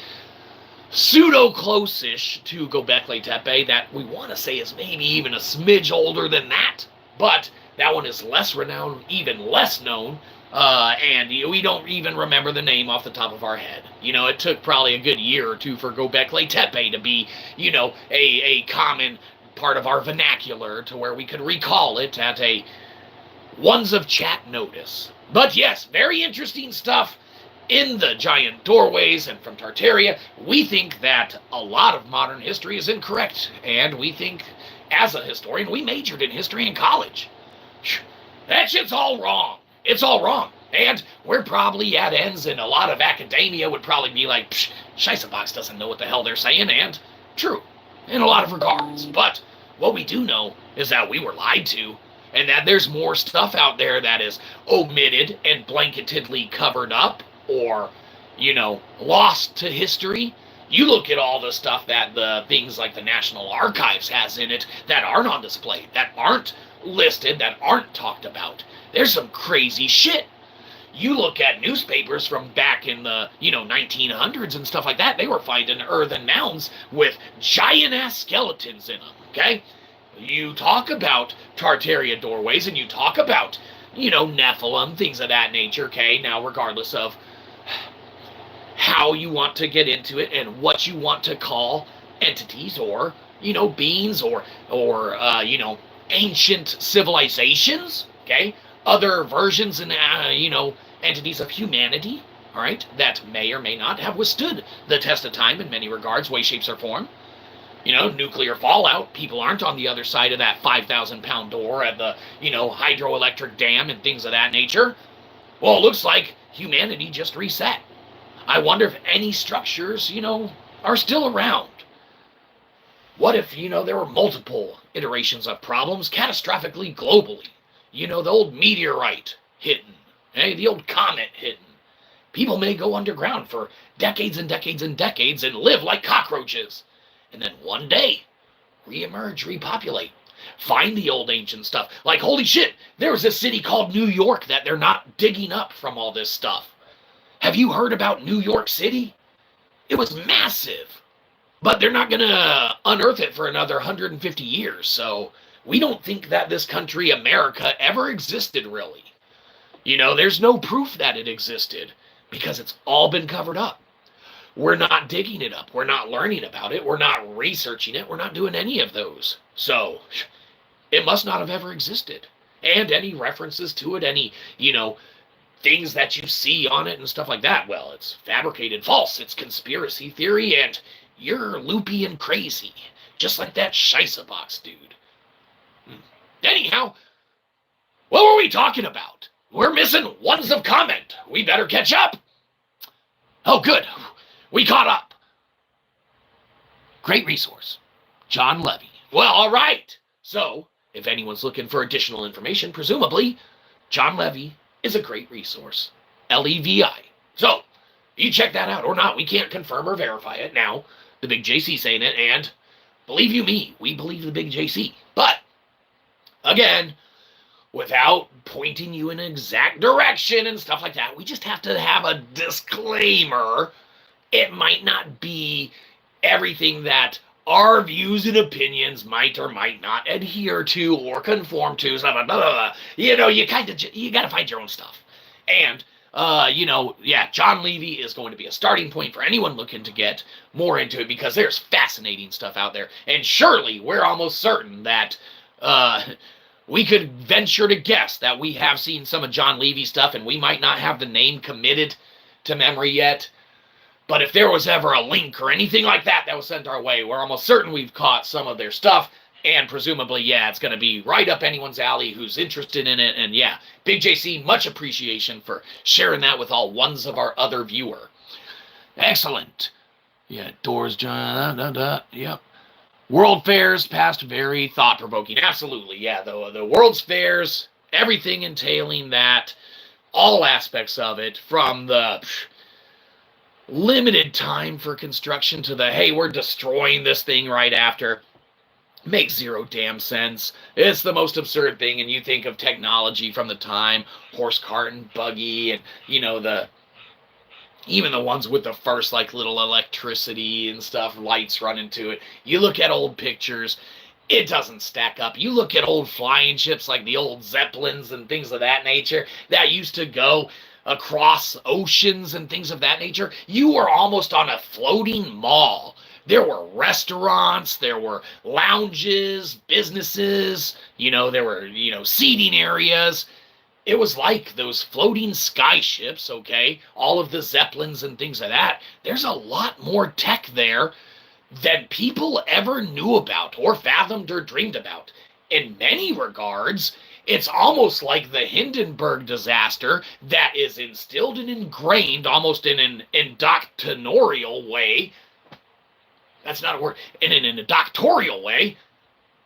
Speaker 2: pseudo-close-ish to Göbekli Tepe that we want to say is maybe even a smidge older than that, but that one is less renowned, even less known, and we don't even remember the name off the top of our head. It took probably a good year or two for Göbekli Tepe to be, a common part of our vernacular to where we could recall it at a ones of chat notice. But yes, very interesting stuff in the giant doorways and from Tartaria. We think that a lot of modern history is incorrect, and we think, as a historian, we majored in history in college. That shit's all wrong. It's all wrong. And we're probably at ends, and a lot of academia would probably be like, Shyzabox doesn't know what the hell they're saying, and true, in a lot of regards. But what we do know is that we were lied to, and that there's more stuff out there that is omitted and blanketedly covered up, or, lost to history. You look at all the stuff that the things like the National Archives has in it that aren't on display, that aren't listed, that aren't talked about. There's some crazy shit. You look at newspapers from back in the, 1900s and stuff like that, they were finding earthen mounds with giant-ass skeletons in them, okay? You talk about Tartaria doorways, and you talk about, Nephilim, things of that nature, okay? Now, regardless of how you want to get into it and what you want to call entities or, beings or ancient civilizations, okay? Other versions and, entities of humanity, all right, that may or may not have withstood the test of time in many regards, way, shapes, or form. Nuclear fallout, people aren't on the other side of that 5,000-pound door at the, hydroelectric dam and things of that nature. Well, it looks like humanity just reset. I wonder if any structures, are still around. What if, there were multiple iterations of problems, catastrophically, globally? The old meteorite hitting, the old comet hitting. People may go underground for decades and decades and decades and live like cockroaches. And then one day, reemerge, repopulate, find the old ancient stuff. Like, holy shit, there was a city called New York that they're not digging up from all this stuff. Have you heard about New York City? It was massive. But they're not going to unearth it for another 150 years. So we don't think that this country, America, ever existed, really. There's no proof that it existed because it's all been covered up. We're not digging it up. We're not learning about it. We're not researching it. We're not doing any of those. So it must not have ever existed. And any references to it, any, things that you see on it and stuff like that, well, it's fabricated, false. It's conspiracy theory, and you're loopy and crazy. Just like that Shyzabox dude. Anyhow, what were we talking about? We're missing ones of comment. We better catch up. Oh, good. We caught up. Great resource. John Levy. Well, all right. So, if anyone's looking for additional information, presumably, John Levy is a great resource. Levi. So, you check that out or not. We can't confirm or verify it now. The Big JC saying it, and believe you me, we believe the Big JC. But, again, without pointing you in an exact direction and stuff like that, we just have to have a disclaimer. It might not be everything that our views and opinions might or might not adhere to or conform to. Blah, blah, blah, blah. You got to find your own stuff. And, John Levy is going to be a starting point for anyone looking to get more into it because there's fascinating stuff out there. And surely we're almost certain that we could venture to guess that we have seen some of John Levy's stuff and we might not have the name committed to memory yet. But if there was ever a link or anything like that that was sent our way, we're almost certain we've caught some of their stuff. And presumably, yeah, it's going to be right up anyone's alley who's interested in it. And yeah, Big JC, much appreciation for sharing that with all ones of our other viewer.
Speaker 1: Excellent. Yeah, doors, yep. World fairs, past, very thought-provoking.
Speaker 2: Absolutely, yeah. The World's Fairs, everything entailing that, all aspects of it, from the limited time for construction to the, hey, we're destroying this thing right after, makes zero damn sense. It's the most absurd thing, and you think of technology from the time, horse cart and buggy, and, even the ones with the first, like, little electricity and stuff, lights running to it. You look at old pictures, it doesn't stack up. You look at old flying ships like the old Zeppelins and things of that nature that used to go across oceans and things of that nature. You were almost on a floating mall. There were restaurants, there were lounges, businesses, there were, seating areas. It was like those floating skyships, okay? All of the Zeppelins and things like that. There's a lot more tech there than people ever knew about or fathomed or dreamed about. In many regards, it's almost like the Hindenburg disaster that is instilled and ingrained almost in an indoctrinatorial way. That's not a word. In an indoctrinatorial way,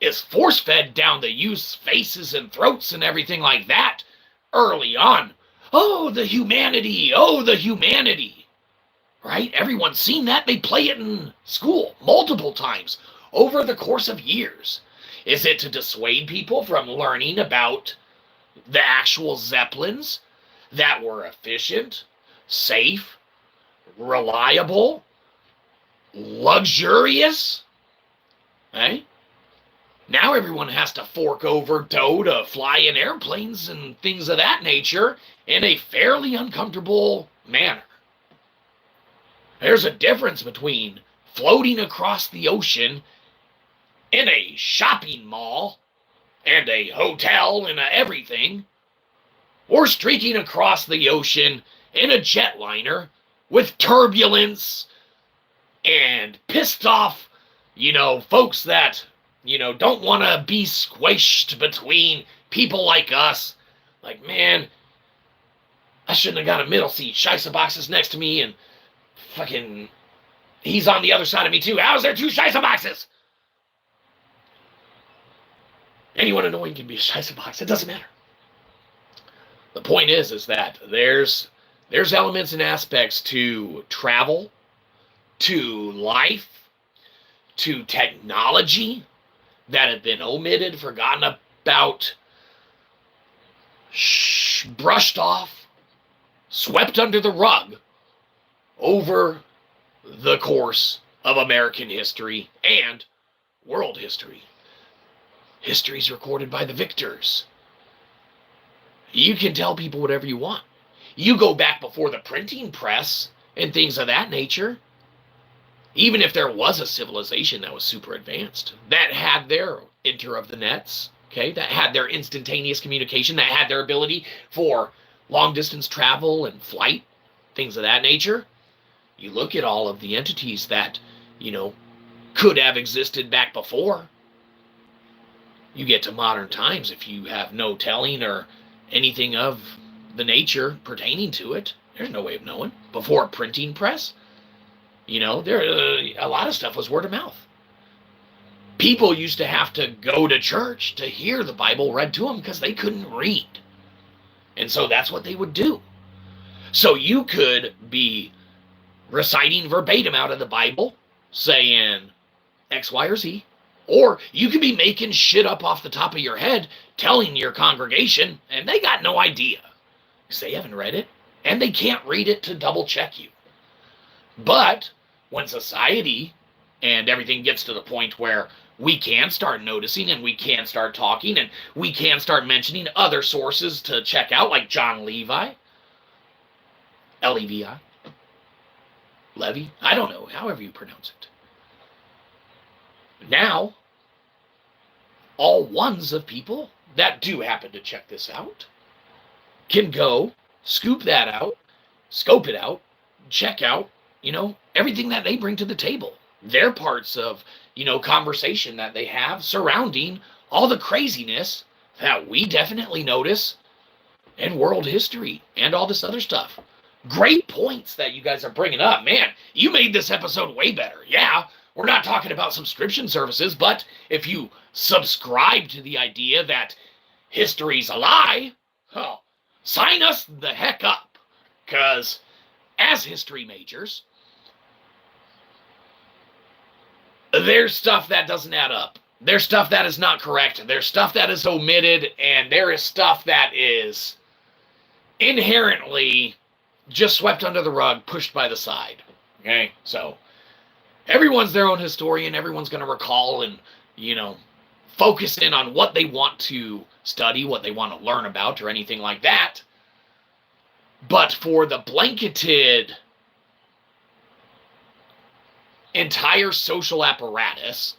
Speaker 2: is force-fed down the youth's faces and throats and everything like that early on. Oh, the humanity. Oh, the humanity. Right? Everyone's seen that. They play it in school multiple times over the course of years. Is it to dissuade people from learning about the actual Zeppelins that were efficient, safe, reliable, luxurious? Eh? Now everyone has to fork over dough to fly in airplanes and things of that nature in a fairly uncomfortable manner. There's a difference between floating across the ocean in a shopping mall and a hotel and everything, or streaking across the ocean in a jetliner with turbulence and pissed off, folks that, don't want to be squished between people like us. Like, man, I shouldn't have got a middle seat. Shyzabox is next to me, and fucking, he's on the other side of me too. How's there two Shyzaboxes? Anyone annoying can be a Shyzabox. It doesn't matter. The point is that there's elements and aspects to travel, to life, to technology that have been omitted, forgotten about, brushed off, swept under the rug over the course of American history and world history. History's recorded by the victors. You can tell people whatever you want. You go back before the printing press and things of that nature. Even if there was a civilization that was super advanced, that had their inter of the nets, okay, that had their instantaneous communication, that had their ability for long distance travel and flight, things of that nature. You look at all of the entities that, could have existed back before. You get to modern times, if you have no telling or anything of the nature pertaining to it, there's no way of knowing. Before a printing press, there a lot of stuff was word of mouth. People used to have to go to church to hear the Bible read to them because they couldn't read. And so that's what they would do. So you could be reciting verbatim out of the Bible, saying X, Y, or Z, or you could be making shit up off the top of your head, telling your congregation, and they got no idea because they haven't read it, and they can't read it to double check you. But when society and everything gets to the point where we can start noticing and we can start talking and we can start mentioning other sources to check out, like John Levi, L-E-V-I, Levy, I don't know, however you pronounce it. Now, all ones of people that do happen to check this out can go, scoop that out, scope it out, check out, everything that they bring to the table. They're parts of, conversation that they have surrounding all the craziness that we definitely notice in world history and all this other stuff. Great points that you guys are bringing up. Man, you made this episode way better. Yeah, we're not talking about subscription services, but if you subscribe to the idea that history's a lie, oh, sign us the heck up. Because as history majors, there's stuff that doesn't add up. There's stuff that is not correct. There's stuff that is omitted, and there is stuff that is inherently just swept under the rug, pushed by the side. Okay? So, everyone's their own historian. Everyone's going to recall and, focus in on what they want to study, what they want to learn about, or anything like that. But for the blanketed entire social apparatus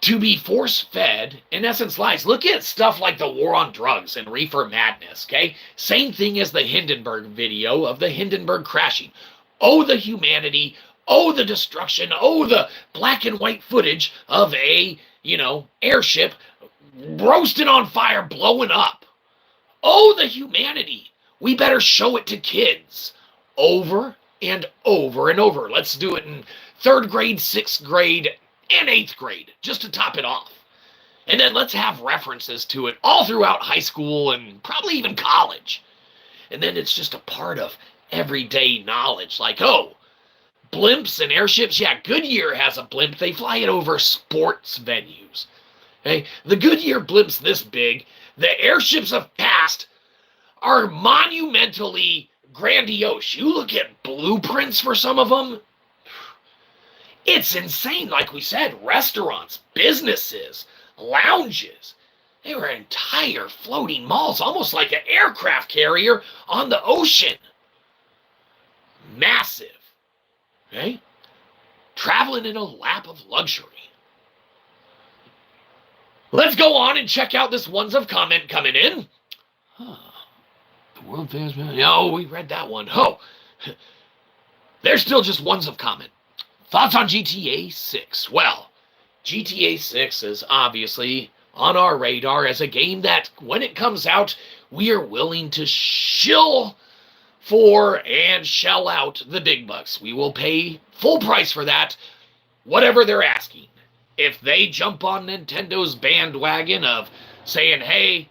Speaker 2: to be force-fed, in essence, lies. Look at stuff like the war on drugs and reefer madness, okay? Same thing as the Hindenburg video of the Hindenburg crashing. Oh, the humanity. Oh, the destruction. Oh, the black and white footage of a, airship roasted on fire, blowing up. Oh, the humanity. We better show it to kids over and over and over. Let's do it in 3rd grade, 6th grade, and 8th grade, just to top it off. And then let's have references to it all throughout high school and probably even college. And then it's just a part of everyday knowledge. Like, oh, blimps and airships. Yeah, Goodyear has a blimp. They fly it over sports venues. Okay? The Goodyear blimp's this big. The airships of past are monumentally grandiose. You look at blueprints for some of them. It's insane. Like we said, restaurants, businesses, lounges. They were entire floating malls, almost like an aircraft carrier on the ocean. Massive. Okay? Traveling in a lap of luxury. Let's go on and check out this ones of comment coming in. The world famous man. Oh, we read that one. Oh, there's still just ones of comment. Thoughts on GTA 6? Well, GTA 6 is obviously on our radar as a game that, when it comes out, we are willing to shill for and shell out the big bucks. We will pay full price for that, whatever they're asking. If they jump on Nintendo's bandwagon of saying, hey,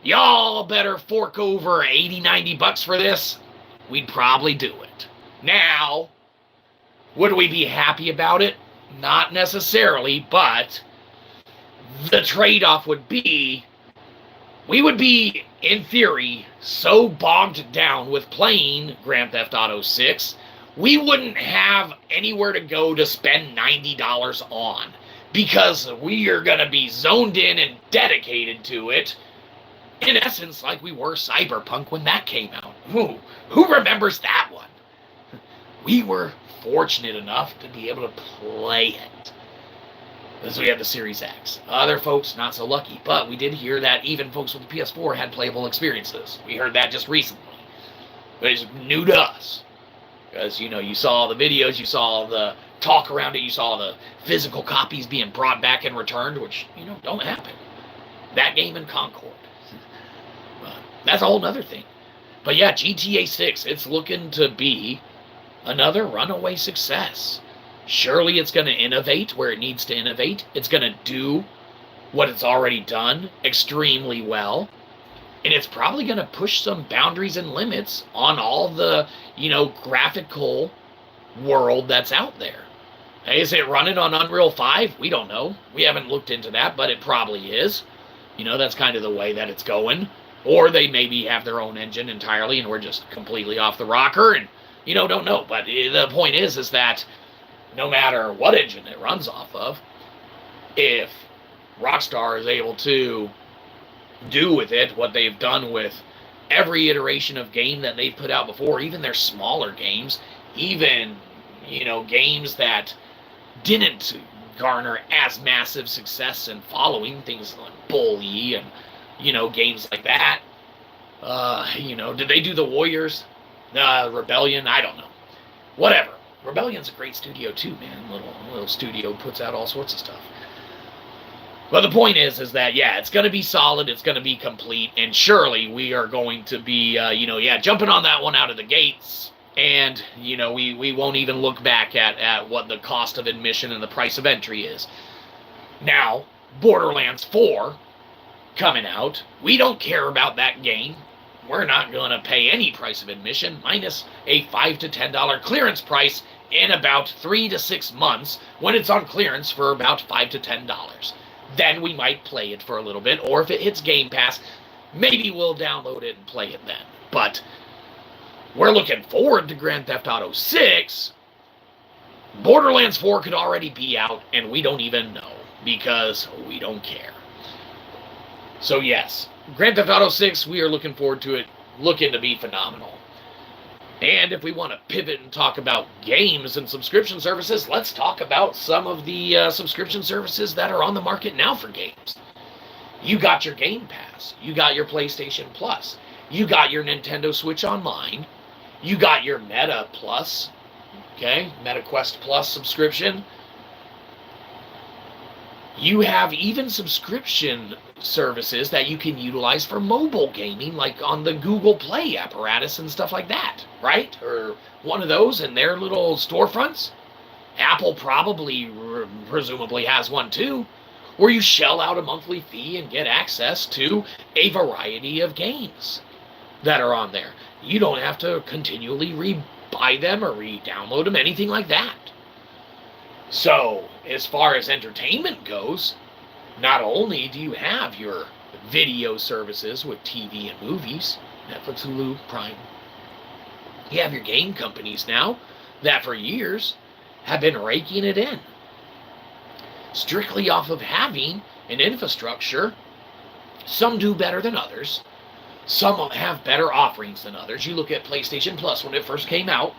Speaker 2: y'all better fork over 80, 90 bucks for this, we'd probably do it. Now, would we be happy about it? Not necessarily, but the trade-off would be, we would be, in theory, so bogged down with playing Grand Theft Auto 6, we wouldn't have anywhere to go to spend $90 on, because we are going to be zoned in and dedicated to it, in essence, like we were Cyberpunk when that came out. Who remembers that one? We were fortunate enough to be able to play it, because we had the Series X. Other folks, not so lucky, but we did hear that even folks with the PS4 had playable experiences. We heard that just recently. But it's new to us, because, you saw the videos, you saw the talk around it, you saw the physical copies being brought back and returned, which, don't happen. That game in Concord. That's a whole nother thing. But yeah, GTA 6, it's looking to be another runaway success. Surely it's going to innovate where it needs to innovate. It's going to do what it's already done extremely well. And it's probably going to push some boundaries and limits on all the, graphical world that's out there. Is it running on Unreal 5? We don't know. We haven't looked into that, but it probably is. That's kind of the way that it's going. Or they maybe have their own engine entirely and we're just completely off the rocker and, don't know. But the point is that no matter what engine it runs off of, if Rockstar is able to do with it what they've done with every iteration of game that they've put out before, even their smaller games, even, games that didn't garner as massive success and following, things like Bully and, games like that. Did they do the Warriors? Rebellion? I don't know. Whatever. Rebellion's a great studio too, man. Little studio puts out all sorts of stuff. But the point is that, yeah, it's going to be solid, it's going to be complete, and surely we are going to be, jumping on that one out of the gates, and, we won't even look back at what the cost of admission and the price of entry is. Now, Borderlands 4 coming out, we don't care about that game. We're not going to pay any price of admission, minus a $5 to $10 clearance price in about 3 to 6 months, when it's on clearance for about $5 to $10. Then we might play it for a little bit, or if it hits Game Pass, maybe we'll download it and play it then. But we're looking forward to Grand Theft Auto 6. Borderlands 4 could already be out, and we don't even know, because we don't care. So yes, Grand Theft Auto 6, we are looking forward to it, looking to be phenomenal. And if we want to pivot and talk about games and subscription services, let's talk about some of the subscription services that are on the market now for games. You got your Game Pass. You got your PlayStation Plus. You got your Nintendo Switch Online. You got your Meta Plus, okay, MetaQuest Plus subscription. You have even subscription services that you can utilize for mobile gaming, like on the Google Play apparatus and stuff like that, right? Or one of those in their little storefronts. Apple probably, presumably has one too, where you shell out a monthly fee and get access to a variety of games that are on there. You don't have to continually re-buy them or re-download them, anything like that. So, as far as entertainment goes, not only do you have your video services with TV and movies, Netflix, Hulu, Prime, you have your game companies now that for years have been raking it in, strictly off of having an infrastructure. Some do better than others. Some have better offerings than others. You look at PlayStation Plus when it first came out,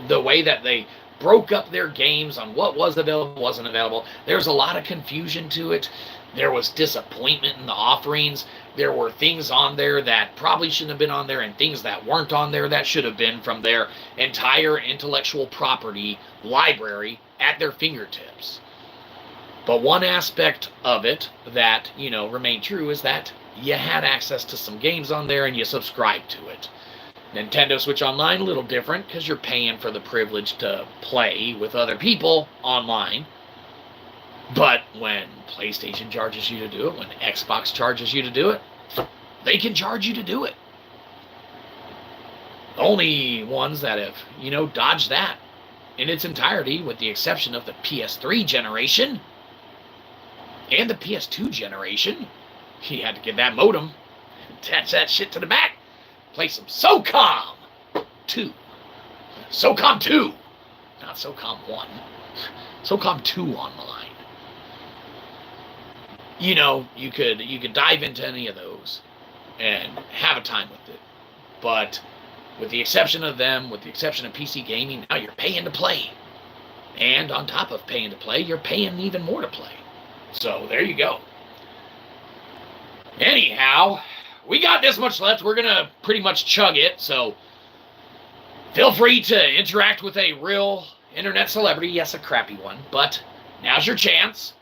Speaker 2: the way that they broke up their games on what was available, wasn't available. There's a lot of confusion to it. There was disappointment in the offerings. There were things on there that probably shouldn't have been on there, and things that weren't on there that should have been, from their entire intellectual property library at their fingertips. But one aspect of it that, remained true is that you had access to some games on there and you subscribed to it. Nintendo Switch Online, a little different, because you're paying for the privilege to play with other people online. But when PlayStation charges you to do it, when Xbox charges you to do it, they can charge you to do it. The only ones that have, dodged that in its entirety, with the exception of the PS3 generation and the PS2 generation. You had to get that modem, attach that shit to the back, play some SOCOM 2. SOCOM 2, not SOCOM 1. SOCOM 2 on the line. You could dive into any of those and have a time with it. But with the exception of them, with the exception of PC gaming, now you're paying to play. And on top of paying to play, you're paying even more to play. So there you go. Anyhow, we got this much left. We're going to pretty much chug it, so feel free to interact with a real internet celebrity. Yes, a crappy one, but now's your chance.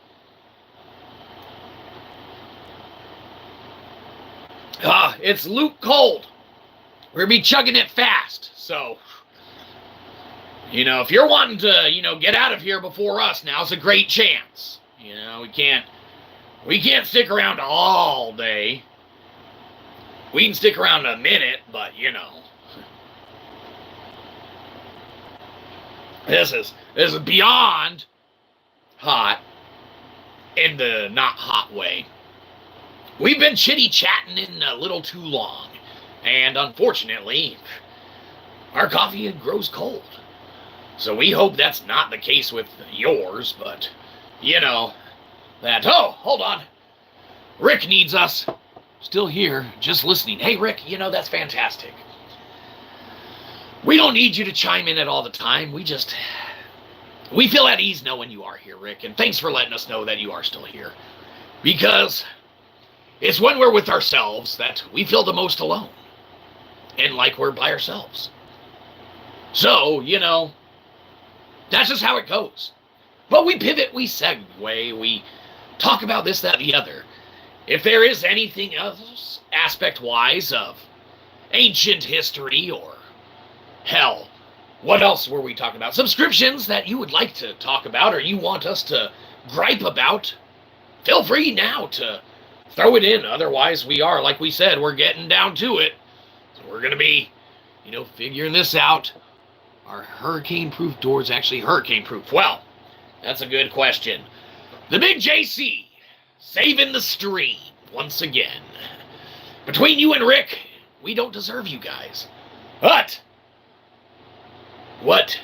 Speaker 2: It's Luke Cold. We're going to be chugging it fast, so, if you're wanting to, get out of here before us, now's a great chance. We can't stick around all day. We can stick around a minute, but, this is beyond hot in the not hot way. We've been chitty-chatting in a little too long, and unfortunately, our coffee grows cold. So we hope that's not the case with yours, but, oh, hold on. Rick needs us. Still here, just listening. Hey, Rick, that's fantastic. We don't need you to chime in at all the time. We feel at ease knowing you are here, Rick, and thanks for letting us know that you are still here. Because it's when we're with ourselves that we feel the most alone, and like we're by ourselves. So, That's just how it goes. But we pivot, we segue, we talk about this, that, the other. If there is anything else aspect-wise of ancient history or, hell, what else were we talking about? Subscriptions that you would like to talk about or you want us to gripe about, feel free now to throw it in. Otherwise, we are, like we said, we're getting down to it. So we're going to be, figuring this out. Are hurricane-proof doors actually hurricane-proof? Well, that's a good question. The big JC, saving the stream once again. Between you and Rick, we don't deserve you guys. But what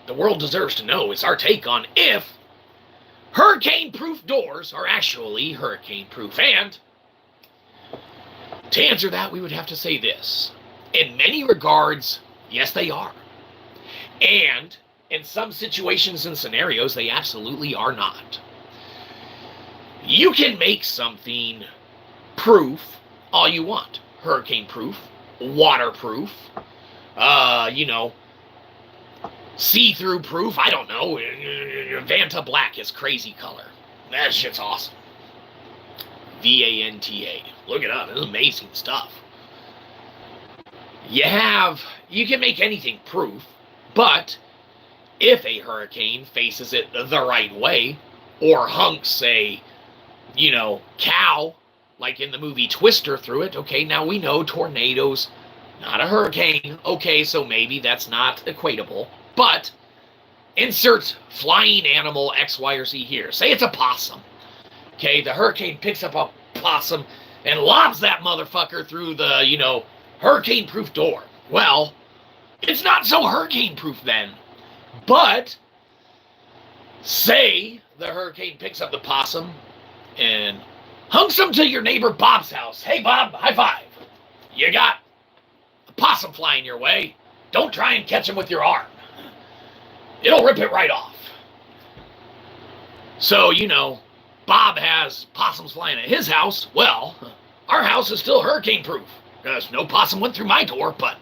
Speaker 2: the world deserves to know is our take on if hurricane-proof doors are actually hurricane-proof. And to answer that, we would have to say this. In many regards, yes, they are. And in some situations and scenarios, they absolutely are not. You can make something proof all you want. Hurricane-proof, waterproof, see-through proof, I don't know. Vanta Black is crazy color. That shit's awesome. Vanta. Look it up. It's amazing stuff. You can make anything proof, but if a hurricane faces it the right way, or hunks a, cow, like in the movie Twister through it, okay, now we know tornadoes, not a hurricane. Okay, so maybe that's not equatable. But insert flying animal X, Y, or Z here. Say it's a possum. Okay, the hurricane picks up a possum and lobs that motherfucker through the, hurricane-proof door. Well, it's not so hurricane-proof then. But say the hurricane picks up the possum and hunks him to your neighbor Bob's house. Hey, Bob, high five. You got a possum flying your way. Don't try and catch him with your arm. It'll rip it right off. So, Bob has possums flying at his house. Well, our house is still hurricane-proof. Because no possum went through my door, but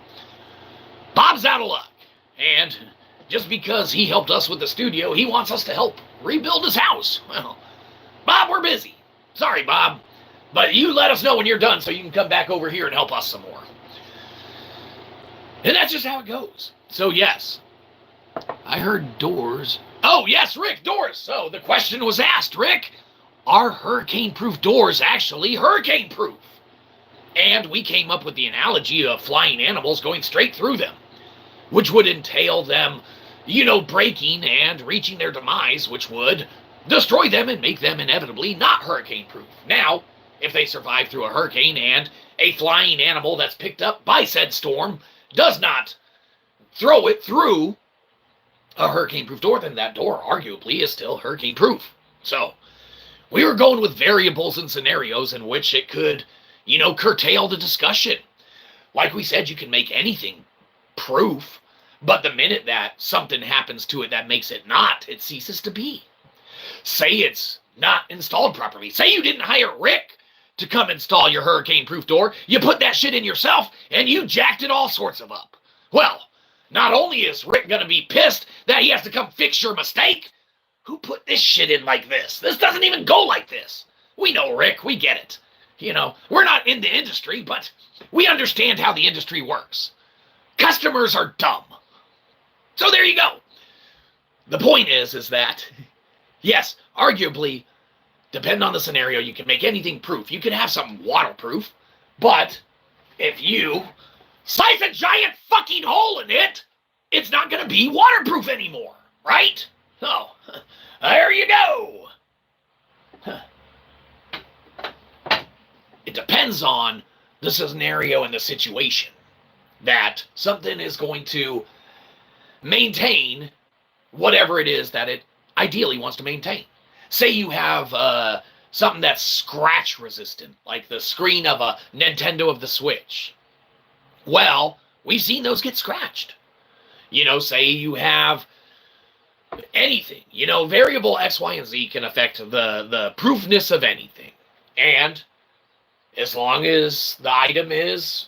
Speaker 2: Bob's out of luck. And just because he helped us with the studio, he wants us to help rebuild his house. Well, Bob, we're busy. Sorry, Bob. But you let us know when you're done so you can come back over here and help us some more. And that's just how it goes. So, yes. I heard doors. Oh, yes, Rick, doors. So the question was asked, Rick, are hurricane-proof doors actually hurricane-proof? And we came up with the analogy of flying animals going straight through them, which would entail them, breaking and reaching their demise, which would destroy them and make them inevitably not hurricane-proof. Now, if they survive through a hurricane and a flying animal that's picked up by said storm does not throw it through a hurricane-proof door, then that door arguably is still hurricane-proof. So, we were going with variables and scenarios in which it could, curtail the discussion. Like we said, you can make anything proof, but the minute that something happens to it that makes it not, it ceases to be. Say it's not installed properly. Say you didn't hire Rick to come install your hurricane-proof door. You put that shit in yourself, and you jacked it all sorts of up. Well, not only is Rick going to be pissed that he has to come fix your mistake, who put this shit in like this? This doesn't even go like this. We know, Rick. We get it. We're not in the industry, but we understand how the industry works. Customers are dumb. So there you go. The point is that, yes, arguably, depending on the scenario, you can make anything proof. You can have something waterproof, but if you slice a giant fucking hole in it, it's not going to be waterproof anymore, right? So, there you go. It depends on the scenario and the situation that something is going to maintain whatever it is that it ideally wants to maintain. Say you have something that's scratch resistant, like the screen of a Nintendo of the Switch. Well, we've seen those get scratched. Say you have anything. Variable X, Y, and Z can affect the proofness of anything. And as long as the item is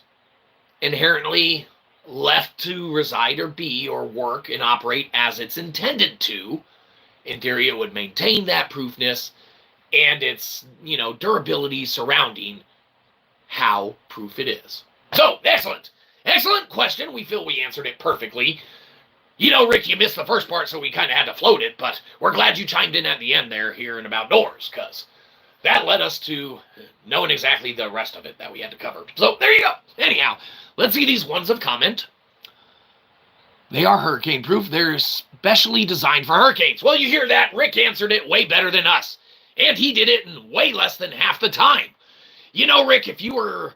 Speaker 2: inherently left to reside or be or work and operate as it's intended to, in theory it would maintain that proofness and its, durability surrounding how proof it is. So, excellent. Excellent question. We feel we answered it perfectly. Rick, you missed the first part, so we kind of had to float it, but we're glad you chimed in at the end there, hearing about doors, because that led us to knowing exactly the rest of it that we had to cover. So, there you go. Anyhow, let's see these ones of comment.
Speaker 1: They are hurricane-proof. They're specially designed for hurricanes.
Speaker 2: Well, you hear that? Rick answered it way better than us, and he did it in way less than half the time. Rick, if you were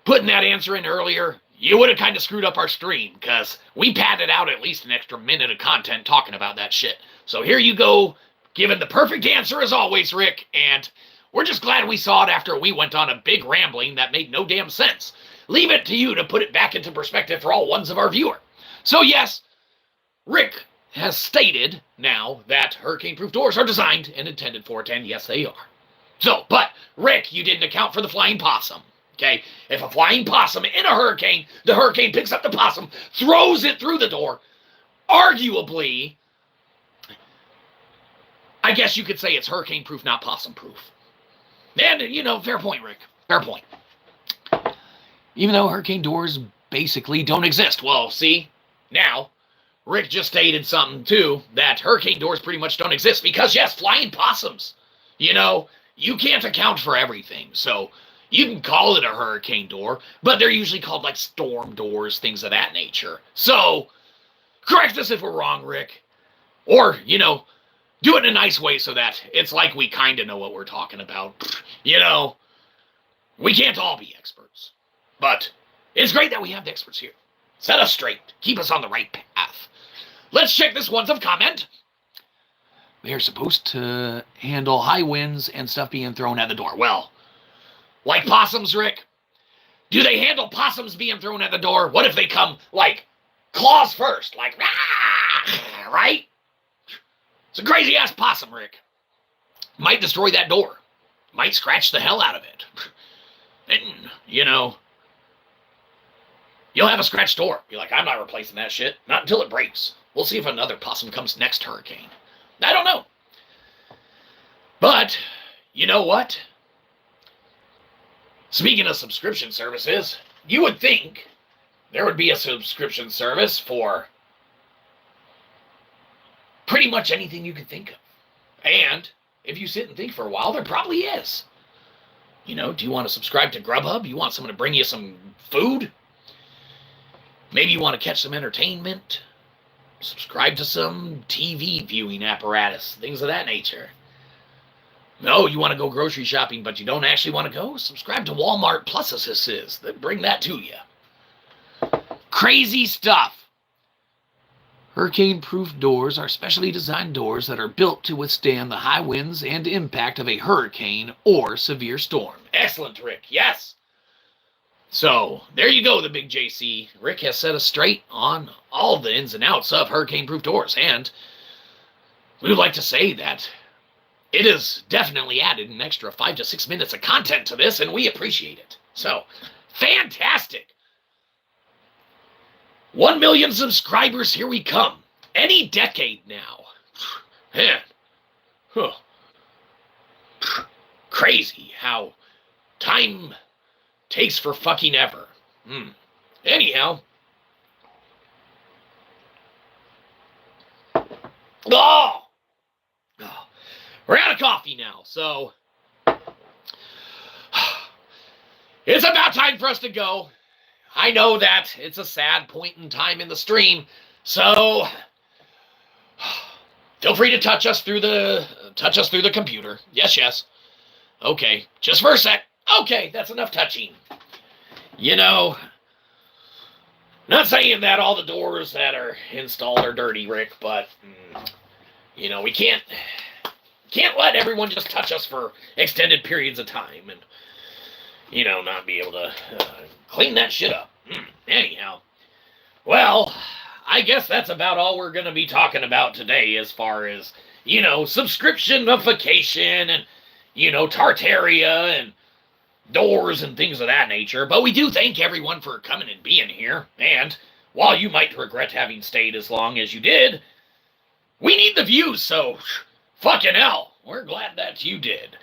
Speaker 2: putting that answer in earlier, you would have kind of screwed up our stream, because we padded out at least an extra minute of content talking about that shit. So here you go, giving the perfect answer as always, Rick, and we're just glad we saw it after we went on a big rambling that made no damn sense. Leave it to you to put it back into perspective for all ones of our viewer. So yes, Rick has stated now that hurricane-proof doors are designed and intended for it, and yes, they are. So, but, Rick, you didn't account for the flying possum. Okay, if a flying possum in a hurricane, the hurricane picks up the possum, throws it through the door, arguably, I guess you could say it's hurricane-proof, not possum-proof. And, fair point, Rick. Fair point.
Speaker 1: Even though hurricane doors basically don't exist.
Speaker 2: Well, see, now, Rick just stated something, too, that hurricane doors pretty much don't exist because, yes, flying possums, you can't account for everything, so you can call it a hurricane door, but they're usually called like storm doors, things of that nature. So, correct us if we're wrong, Rick. Or, do it in a nice way so that it's like we kind of know what we're talking about. We can't all be experts. But it's great that we have the experts here. Set us straight. Keep us on the right path. Let's check this one's of comment.
Speaker 1: They're supposed to handle high winds and stuff being thrown at the door.
Speaker 2: Well, like possums, Rick? Do they handle possums being thrown at the door? What if they come, like, claws first? Like, rah, right? It's a crazy-ass possum, Rick. Might destroy that door. Might scratch the hell out of it. And, you'll have a scratched door. Be like, I'm not replacing that shit. Not until it breaks. We'll see if another possum comes next hurricane. I don't know. But, you know what? Speaking of subscription services, you would think there would be a subscription service for pretty much anything you could think of. And if you sit and think for a while, there probably is. Do you want to subscribe to Grubhub? You want someone to bring you some food? Maybe you want to catch some entertainment? Subscribe to some TV viewing apparatus, things of that nature. No, you want to go grocery shopping, but you don't actually want to go? Subscribe to Walmart Plus Assists. They bring that to you. Crazy stuff.
Speaker 1: Hurricane-proof doors are specially designed doors that are built to withstand the high winds and impact of a hurricane or severe storm.
Speaker 2: Excellent, Rick. Yes. So, there you go, the big JC. Rick has set us straight on all the ins and outs of hurricane-proof doors, and we would like to say that it has definitely added an extra 5 to 6 minutes of content to this, and we appreciate it. So, fantastic. 1 million subscribers, here we come. Any decade now. Man. Huh. Crazy how time takes for fucking ever. Anyhow. Oh! We're out of coffee now, so it's about time for us to go. I know that it's a sad point in time in the stream, so feel free to touch us through the computer. Yes. Okay, just for a sec. Okay, that's enough touching. Not saying that all the doors that are installed are dirty, Rick, but we can't let everyone just touch us for extended periods of time and not be able to clean that shit up. Anyhow, well, I guess that's about all we're going to be talking about today as far as, subscriptionification and, Tartaria and doors and things of that nature. But we do thank everyone for coming and being here. And while you might regret having stayed as long as you did, we need the views, so fucking hell, we're glad that you did.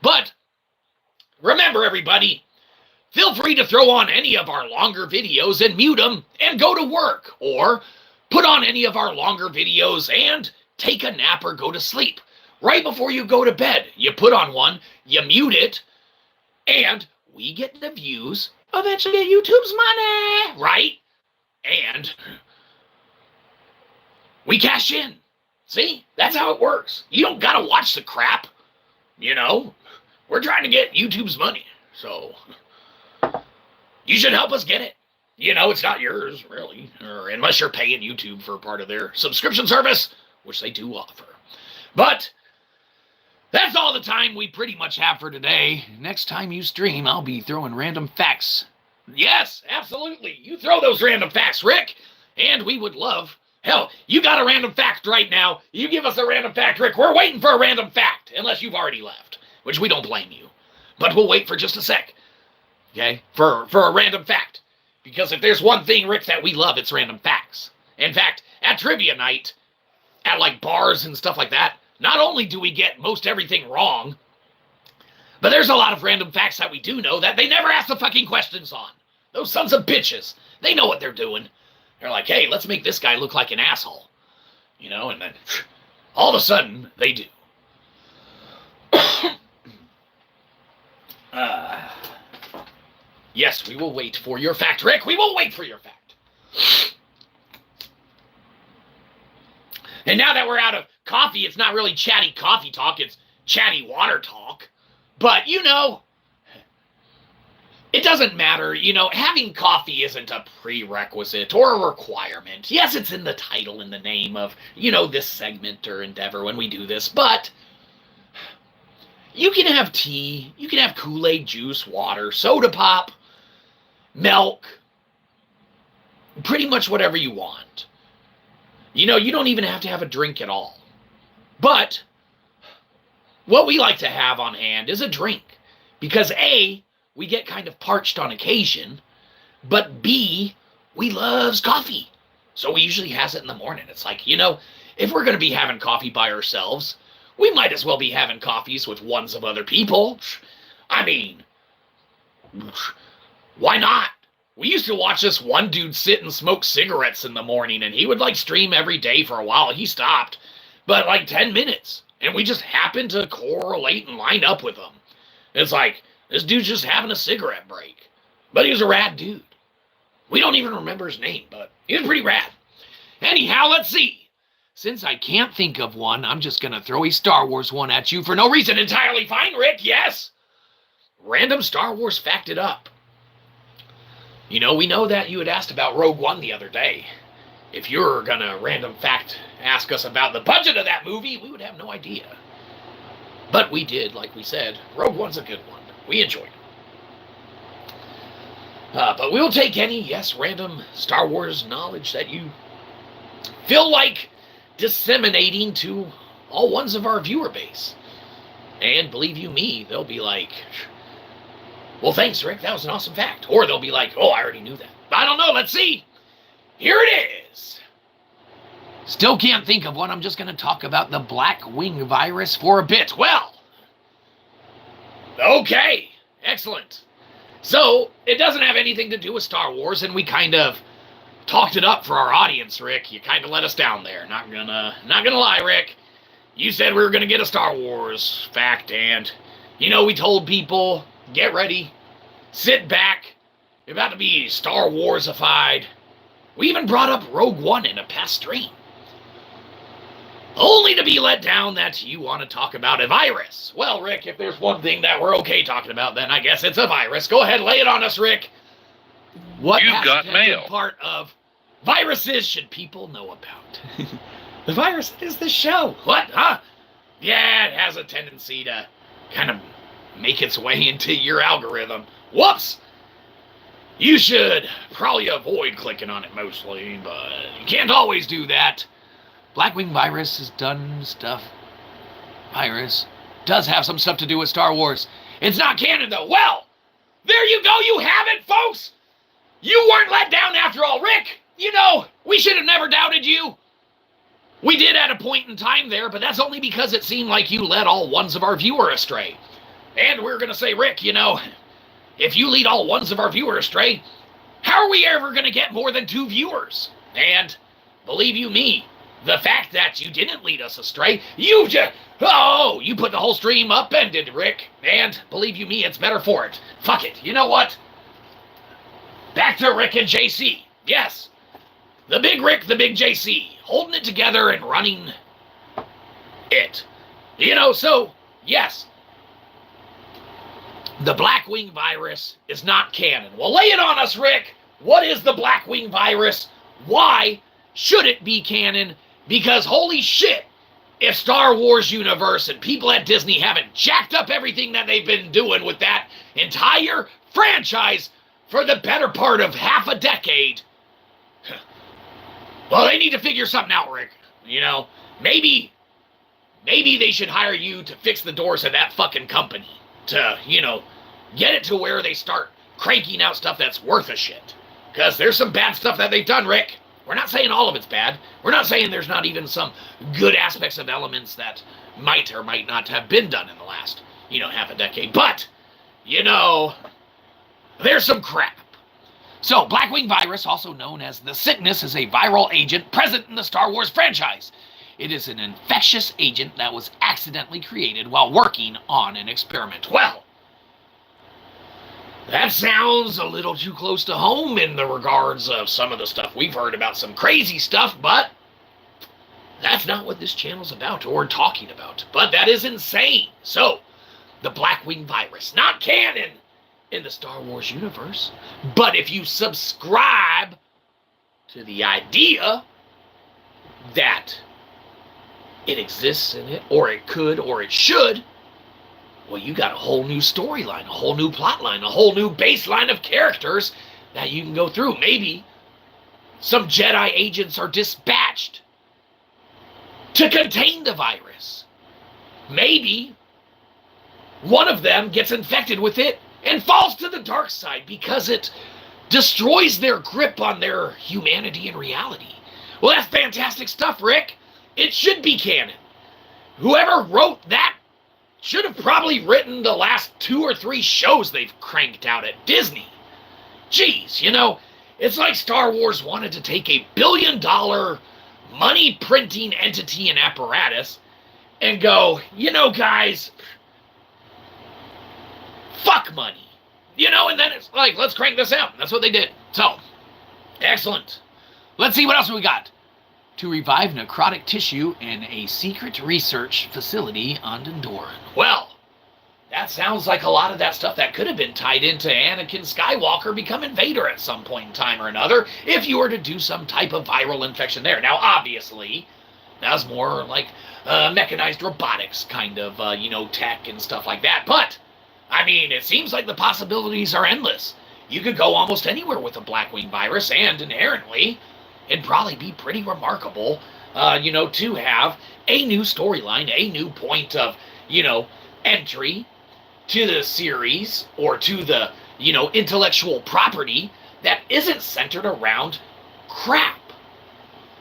Speaker 2: But remember, everybody, feel free to throw on any of our longer videos and mute them and go to work, or put on any of our longer videos and take a nap or go to sleep. Right before you go to bed, you put on one, you mute it, and we get the views, eventually get YouTube's money, right? And we cash in. See? That's how it works. You don't gotta watch the crap. You know? We're trying to get YouTube's money. So you should help us get it. You know, it's not yours, really. Or unless you're paying YouTube for part of their subscription service, which they do offer. But that's all the time we pretty much have for today. Next time you stream, I'll be throwing random facts. Yes, absolutely. You throw those random facts, Rick. And we would love... Hell, you got a random fact right now. You give us a random fact, Rick. We're waiting for a random fact, unless you've already left, which we don't blame you. But we'll wait for just a sec, okay, for a random fact. Because if there's one thing, Rick, that we love, it's random facts. In fact, at trivia night, at like bars and stuff like that, not only do we get most everything wrong, but there's a lot of random facts that we do know that they never ask the fucking questions on. Those sons of bitches, they know what they're doing. They're like, hey, let's make this guy look like an asshole. You know, and then all of a sudden, they do. Yes, we will wait for your fact, Rick. We will wait for your fact. And now that we're out of coffee, it's not really chatty coffee talk. It's chatty water talk. But, you know, it doesn't matter. You know, having coffee isn't a prerequisite or a requirement. Yes, it's in the title and the name of, you know, this segment or endeavor when we do this. But you can have tea. You can have Kool-Aid juice, water, soda pop, milk, pretty much whatever you want. You know, you don't even have to have a drink at all. But what we like to have on hand is a drink. Because A, we get kind of parched on occasion, but B, we loves coffee. So we usually has it in the morning. It's like, you know, if we're going to be having coffee by ourselves, we might as well be having coffees with ones of other people. I mean, why not? We used to watch this one dude sit and smoke cigarettes in the morning, and he would like stream every day for a while. He stopped, but like 10 minutes, and we just happened to correlate and line up with him. It's like, this dude's just having a cigarette break. But he was a rad dude. We don't even remember his name, but he was pretty rad. Anyhow, let's see. Since I can't think of one, I'm just going to throw a Star Wars one at you for no reason. Entirely fine, Rick, yes. Random Star Wars fact it up. You know, we know that you had asked about Rogue One the other day. If you're going to random fact ask us about the budget of that movie, we would have no idea. But we did, like we said. Rogue One's a good one. We enjoyed it. But we'll take any, yes, random Star Wars knowledge that you feel like disseminating to all ones of our viewer base. And believe you me, they'll be like, well, thanks, Rick. That was an awesome fact. Or they'll be like, oh, I already knew that. I don't know. Let's see. Here it is. Still can't think of one. I'm just going to talk about the black wing virus for a bit. Well, okay. Excellent. So, it doesn't have anything to do with Star Wars, and we kind of talked it up for our audience, Rick. You kind of let us down there. Not gonna lie, Rick. You said we were going to get a Star Wars fact, and, you know, we told people, get ready, sit back, you're about to be Star Warsified. We even brought up Rogue One in a past stream. Only to be let down that you want to talk about a virus. Well, Rick, if there's one thing that we're okay talking about, then I guess it's a virus. Go ahead, lay it on us, Rick. What
Speaker 3: You've got mail.
Speaker 2: Part of viruses should people know about? The virus is the show. What, huh? Yeah, it has a tendency to kind of make its way into your algorithm. Whoops! You should probably avoid clicking on it mostly, but you can't always do that. Blackwing virus has done stuff. Virus does have some stuff to do with Star Wars. It's not canon, though. Well, There you go, you have it, folks! You weren't let down after all, Rick! You know, we should have never doubted you. We did at a point in time there, but that's only because it seemed like you led all ones of our viewer astray. And we're gonna say, Rick, you know, if you lead all ones of our viewer astray, how are we ever gonna get more than 2 viewers? And believe you me, the fact that you didn't lead us astray, you put the whole stream upended, Rick. And believe you me, it's better for it. Fuck it. You know what? Back to Rick and JC. Yes. The big Rick, the big JC, holding it together and running it. You know, so, yes. The Blackwing virus is not canon. Well, lay it on us, Rick. What is the Blackwing virus? Why should it be canon? Because holy shit, if Star Wars universe and people at Disney haven't jacked up everything that they've been doing with that entire franchise for the better part of half a decade, well, they need to figure something out, Rick. You know, maybe they should hire you to fix the doors of that fucking company to, you know, get it to where they start cranking out stuff that's worth a shit. Because there's some bad stuff that they've done, Rick. We're not saying all of it's bad. We're not saying there's not even some good aspects of elements that might or might not have been done in the last, you know, half a decade. But, you know, there's some crap. So, Blackwing virus, also known as the sickness, is a viral agent present in the Star Wars franchise. It is an infectious agent that was accidentally created while working on an experiment. Well, that sounds a little too close to home in the regards of some of the stuff we've heard about, some crazy stuff, but that's not what this channel's about or talking about. But that is insane. So, the Blackwing virus, not canon in the Star Wars universe, but if you subscribe to the idea that it exists in it, or it could, or it should, well, you got a whole new storyline, a whole new plot line, a whole new baseline of characters that you can go through. Maybe some Jedi agents are dispatched to contain the virus. Maybe one of them gets infected with it and falls to the dark side because it destroys their grip on their humanity and reality. Well, that's fantastic stuff, Rick. It should be canon. Whoever wrote that should have probably written the last 2 or 3 shows they've cranked out at Disney. Jeez, you know, it's like Star Wars wanted to take a billion-dollar money-printing entity and apparatus and go, you know, guys, fuck money. You know, and then it's like, let's crank this out. That's what they did. So, excellent. Let's see what else we got. To revive necrotic tissue in a secret research facility on Dondoran. Well, that sounds like a lot of that stuff that could have been tied into Anakin Skywalker becoming Vader at some point in time or another, if you were to do some type of viral infection there. Now, obviously, that's more like mechanized robotics kind of, you know, tech and stuff like that. But, I mean, it seems like the possibilities are endless. You could go almost anywhere with a Blackwing virus, and inherently, it'd probably be pretty remarkable, you know, to have a new storyline, a new point of, you know, entry to the series or to the, you know, intellectual property that isn't centered around crap.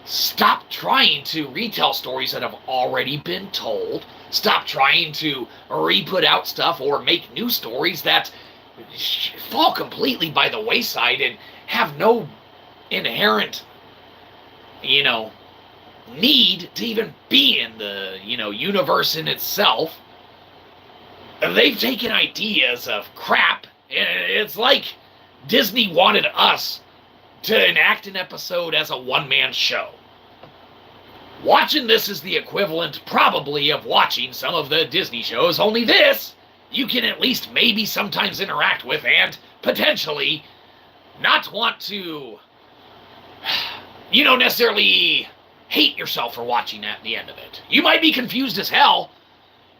Speaker 2: Stop trying to retell stories that have already been told. Stop trying to re-put out stuff or make new stories that fall completely by the wayside and have no inherent, you know, need to even be in the, you know, universe in itself. They've taken ideas of crap, and it's like Disney wanted us to enact an episode as a one-man show. Watching this is the equivalent, probably, of watching some of the Disney shows, only this, you can at least maybe sometimes interact with and potentially not want to, you don't necessarily hate yourself for watching at the end of it. You might be confused as hell.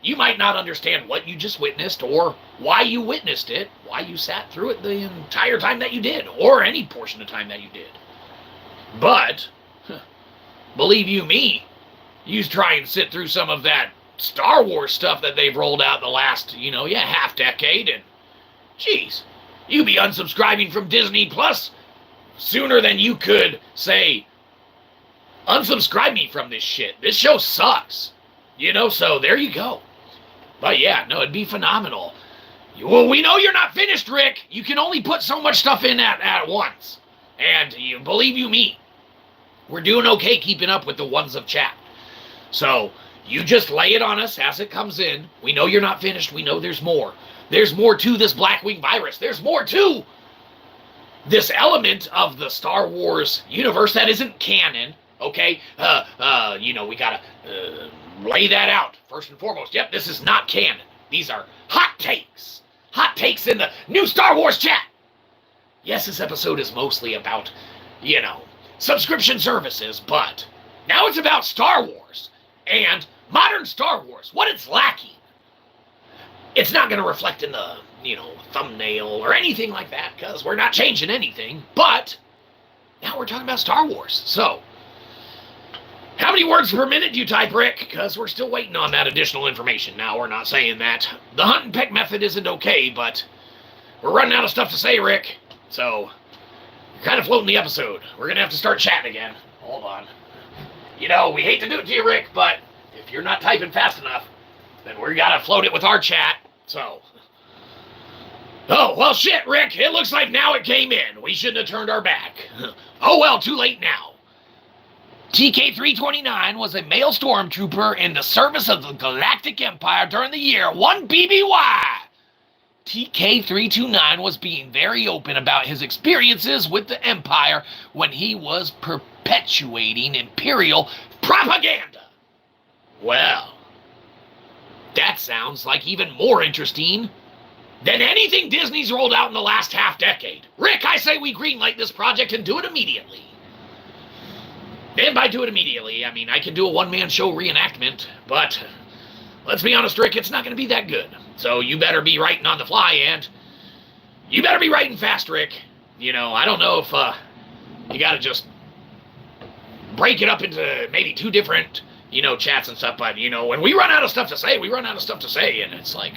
Speaker 2: You might not understand what you just witnessed or why you witnessed it, why you sat through it the entire time that you did, or any portion of time that you did. But, believe you me, you try and sit through some of that Star Wars stuff that they've rolled out the last, you know, half decade, and, geez, You'd be unsubscribing from Disney Plus sooner than you could say, unsubscribe me from this shit. This show sucks. So there you go. But yeah, no, it'd be phenomenal. Well, we know you're not finished, Rick. You can only put so much stuff in at once. And believe you me, we're doing okay keeping up with the ones of chat. So you just lay it on us as it comes in. We know you're not finished. We know there's more. There's more to this Blackwing virus. There's more to this element of the Star Wars universe that isn't canon. Okay? We gotta lay that out first and foremost. Yep, this is not canon. These are hot takes. Hot takes in the new Star Wars chat. Yes, this episode is mostly about, subscription services, but now it's about Star Wars and modern Star Wars, what it's lacking. It's not going to reflect in the, thumbnail or anything like that, because we're not changing anything, but now we're talking about Star Wars. So, how many words per minute do you type, Rick? Because we're still waiting on that additional information. Now, we're not saying that the hunt and peck method isn't okay, but we're running out of stuff to say, Rick. So, you're kind of floating the episode. We're going to have to start chatting again. Hold on. We hate to do it to you, Rick, but if you're not typing fast enough, then we got to float it with our chat. So, oh, well, shit, Rick. It looks like now it came in. We shouldn't have turned our back. Oh, well, too late now. TK-329 was a male stormtrooper in the service of the Galactic Empire during the year 1 BBY. TK-329 was being very open about his experiences with the Empire when he was perpetuating Imperial propaganda. Well, that sounds like even more interesting than anything Disney's rolled out in the last half-decade. Rick, I say we greenlight this project and do it immediately. And by do it immediately, I mean I can do a one-man show reenactment, but let's be honest, Rick, it's not going to be that good. So you better be writing on the fly, and you better be writing fast, Rick. I don't know if you got to just break it up into maybe two different, chats and stuff, but, when we run out of stuff to say, we run out of stuff to say, and it's like,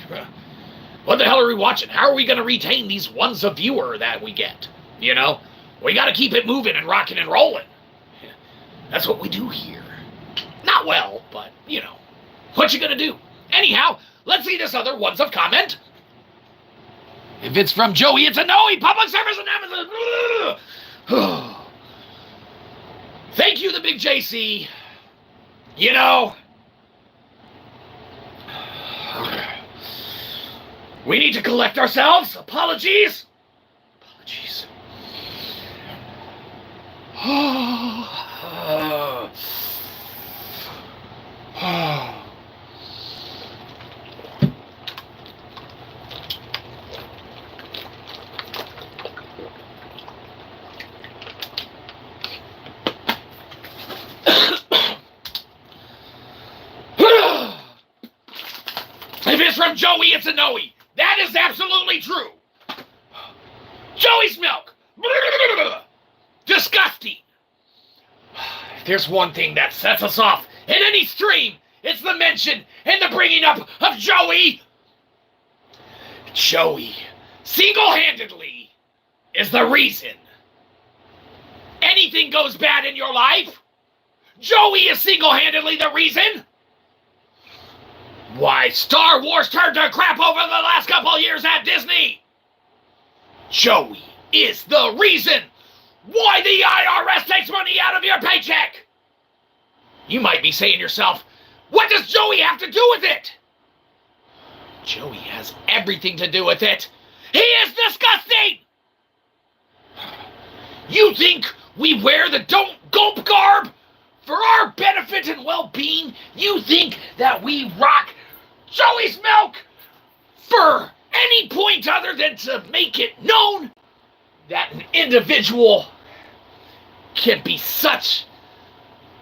Speaker 2: what the hell are we watching? How are we going to retain these ones a viewer that we get? We got to keep it moving and rocking and rolling. That's what we do here. Not well, but, what you gonna do? Anyhow, let's see this other ones of comment. If it's from Joey, it's a no-y. Public service announcement. Thank you, the big JC. We need to collect ourselves. Apologies. If it's from Joey, it's a no-y. That is absolutely true. Joey's milk. Disgusting. If there's one thing that sets us off in any stream, it's the mention and the bringing up of Joey. Joey, single-handedly, is the reason anything goes bad in your life. Joey is single-handedly the reason why Star Wars turned to crap over the last couple of years at Disney. Joey is the reason why the IRS takes money out of your paycheck. You might be saying to yourself, what does Joey have to do with it? Joey has everything to do with it. He is disgusting. You think we wear the don't gulp garb for our benefit and well-being? You think that we rock Joey's milk for any point other than to make it known that an individual can be such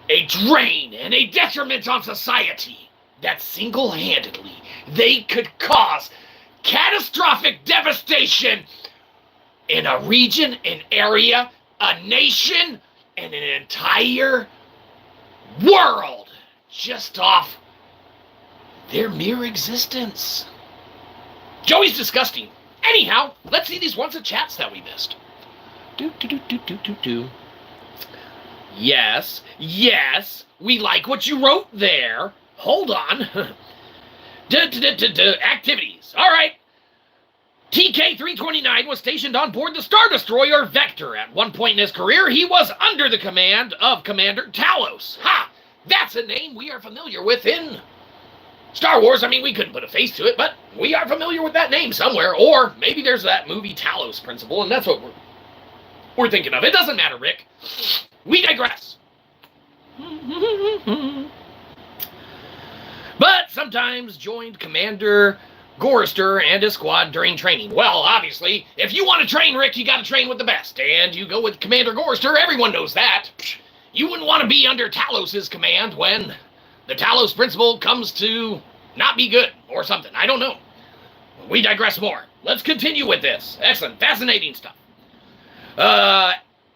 Speaker 2: a drain and a detriment on society that single-handedly they could cause catastrophic devastation in a region, an area, a nation, and an entire world just off their mere existence. Joey's disgusting. Anyhow, let's see these ones of chats that we missed. Yes, we like what you wrote there. Hold on. Activities. All right. TK-329 was stationed on board the Star Destroyer Vector. At one point in his career, he was under the command of Commander Talos. Ha! That's a name we are familiar with in Star Wars. I mean, we couldn't put a face to it, but we are familiar with that name somewhere. Or maybe there's that movie Talos Principle, and that's what we're thinking of. It doesn't matter, Rick. We digress. But sometimes joined Commander Gorrister and his squad during training. Well, obviously, if you want to train, Rick, you got to train with the best. And you go with Commander Gorrister, everyone knows that. You wouldn't want to be under Talos' command when the Talos Principle comes to not be good or something. I don't know. We digress more. Let's continue with this. Excellent. Fascinating stuff.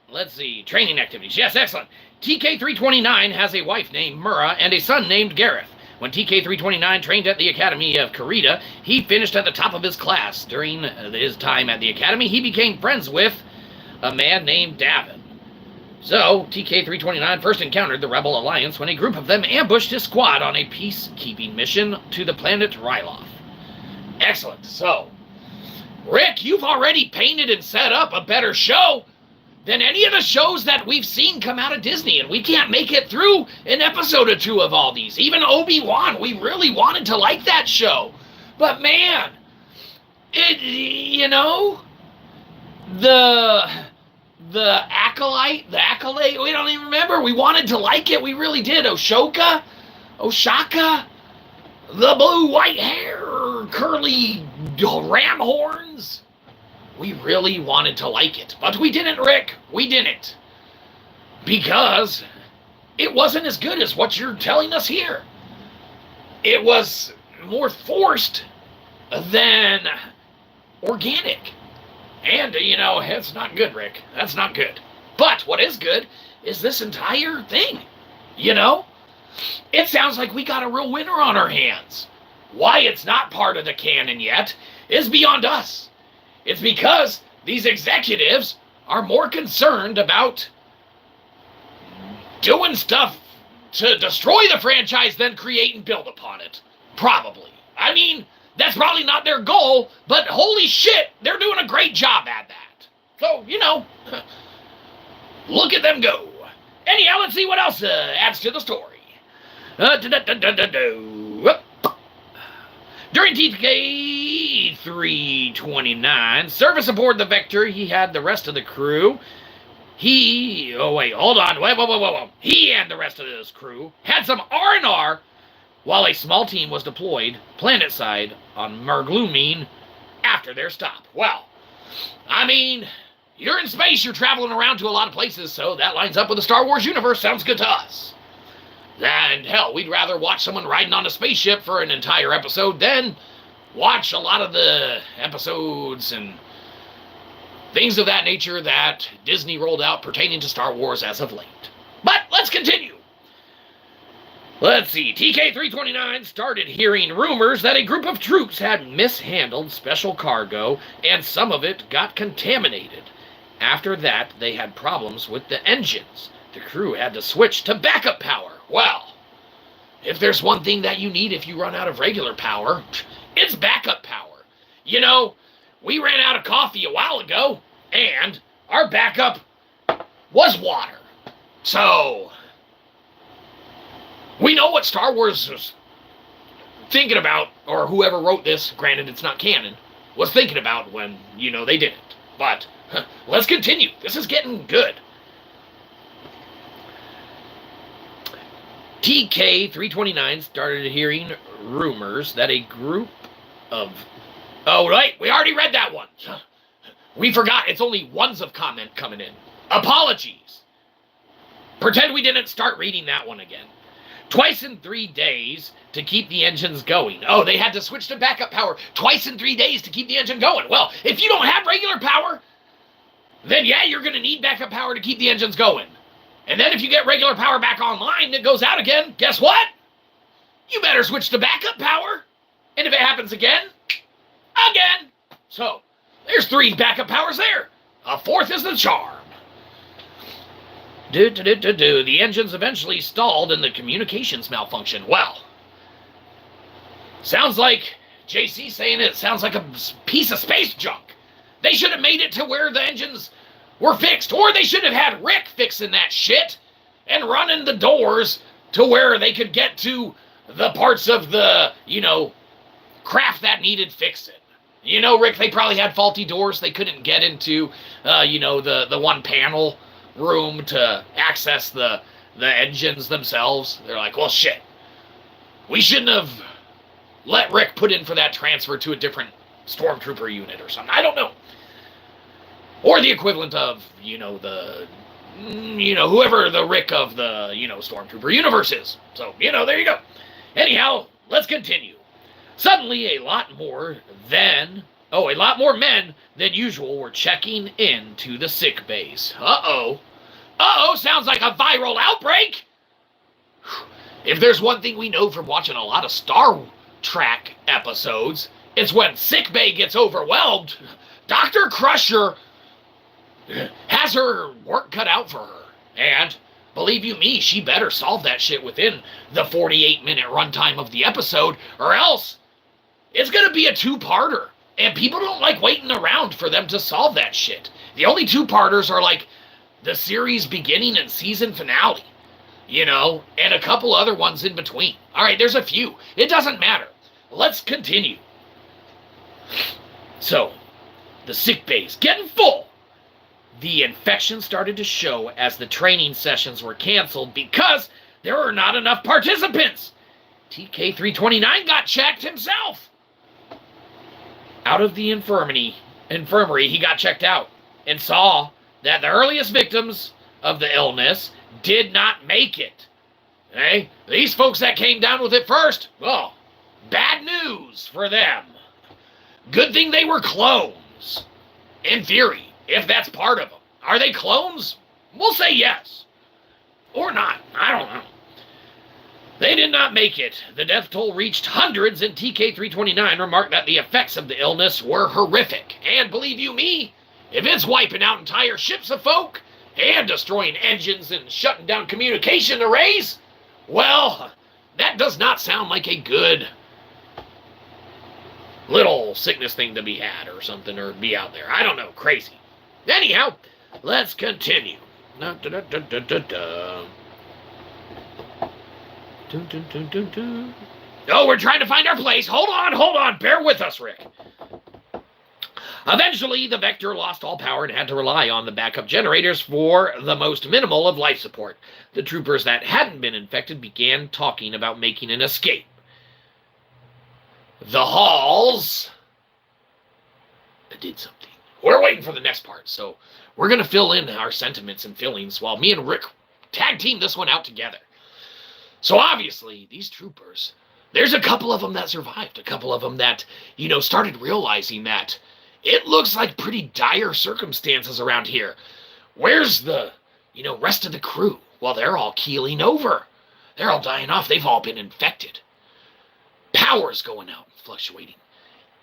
Speaker 2: Let's see. Training activities. Yes, excellent. TK-329 has a wife named Mura and a son named Gareth. When TK-329 trained at the Academy of Karita, he finished at the top of his class. During his time at the Academy, he became friends with a man named Davin. So, TK-329 first encountered the Rebel Alliance when a group of them ambushed his squad on a peacekeeping mission to the planet Ryloth. Excellent. So, Rick, you've already painted and set up a better show than any of the shows that we've seen come out of Disney, and we can't make it through an episode or two of all these. Even Obi-Wan, we really wanted to like that show. But man, the Acolyte, we don't even remember. We wanted to like it, we really did. Oshaka, the blue-white hair, curly ram horns. We really wanted to like it, but we didn't, Rick. We didn't. Because it wasn't as good as what you're telling us here. It was more forced than organic. And, it's not good, Rick. That's not good. But what is good is this entire thing. It sounds like we got a real winner on our hands. Why it's not part of the canon yet is beyond us. It's because these executives are more concerned about doing stuff to destroy the franchise than create and build upon it. Probably. I mean, that's probably not their goal, but holy shit, they're doing a great job at that. So, look at them go. Anyhow, let's see what else adds to the story. During TK-329 service aboard the Vector, he had the rest of the crew. He and the rest of his crew had some R&R while a small team was deployed planetside on Merglumine after their stop. Well, I mean, you're in space, you're traveling around to a lot of places, so that lines up with the Star Wars universe. Sounds good to us. And hell, we'd rather watch someone riding on a spaceship for an entire episode than watch a lot of the episodes and things of that nature that Disney rolled out pertaining to Star Wars as of late. But let's continue. Let's see. TK-329 started hearing rumors that a group of troops had mishandled special cargo and some of it got contaminated. After that, they had problems with the engines. The crew had to switch to backup power. Well, if there's one thing that you need if you run out of regular power, it's backup power. We ran out of coffee a while ago, and our backup was water. So, we know what Star Wars was thinking about, or whoever wrote this, granted it's not canon, was thinking about when, they didn't. But, let's continue. This is getting good. TK-329 started hearing rumors that a group of... Oh, right, we already read that one. We forgot, it's only ones of comment coming in. Apologies. Pretend we didn't start reading that one again. Twice in 3 days to keep the engines going. Oh, they had to switch to backup power twice in 3 days to keep the engine going. Well, if you don't have regular power, then yeah, you're going to need backup power to keep the engines going. And then if you get regular power back online and it goes out again, guess what? You better switch to backup power. And if it happens again. So, There's 3 backup powers there. A 4th is the charm. The engines eventually stalled and the communications malfunctioned. Well, sounds like JC saying it sounds like a piece of space junk. They should have made it to where the engines were fixed, or they should have had Rick fixing that shit and running the doors to where they could get to the parts of the, craft that needed fixing. Rick, they probably had faulty doors. They couldn't get into, the one panel room to access the engines themselves. They're like, well, shit. We shouldn't have let Rick put in for that transfer to a different stormtrooper unit or something. I don't know. Or the equivalent of, whoever the Rick of the, stormtrooper universe is. So, there you go. Anyhow, let's continue. Suddenly, a lot more men than usual were checking into the sick bays. Uh-oh, sounds like a viral outbreak! If there's one thing we know from watching a lot of Star Trek episodes, it's when sick bay gets overwhelmed, Dr. Crusher has her work cut out for her. And, believe you me, she better solve that shit within the 48-minute runtime of the episode, or else it's going to be a 2-parter. And people don't like waiting around for them to solve that shit. The only 2-parters are like the series beginning and season finale, and a couple other ones in between. All right, there's a few. It doesn't matter. Let's continue. So, the sick bay's getting full. The infection started to show as the training sessions were canceled because there were not enough participants. TK329 got checked himself. Out of the infirmary, he got checked out and saw that the earliest victims of the illness did not make it. Okay? These folks that came down with it first, well, bad news for them. Good thing they were clones. In theory, if that's part of them. Are they clones? We'll say yes. Or not. I don't know. They did not make it. The death toll reached hundreds, and TK329 remarked that the effects of the illness were horrific. And believe you me, if it's wiping out entire ships of folk and destroying engines and shutting down communication arrays, well, that does not sound like a good little sickness thing to be had or something, or be out there. I don't know. Crazy. Anyhow, let's continue. Oh, we're trying to find our place. Hold on. Bear with us, Rick. Eventually, the Vector lost all power and had to rely on the backup generators for the most minimal of life support. The troopers that hadn't been infected began talking about making an escape. The halls did something. We're waiting for the next part, so we're going to fill in our sentiments and feelings while me and Rick tag team this one out together. So obviously, these troopers, there's a couple of them that survived. A couple of them that, started realizing that it looks like pretty dire circumstances around here. Where's the, rest of the crew? Well, they're all keeling over. They're all dying off. They've all been infected. Power's going out and fluctuating.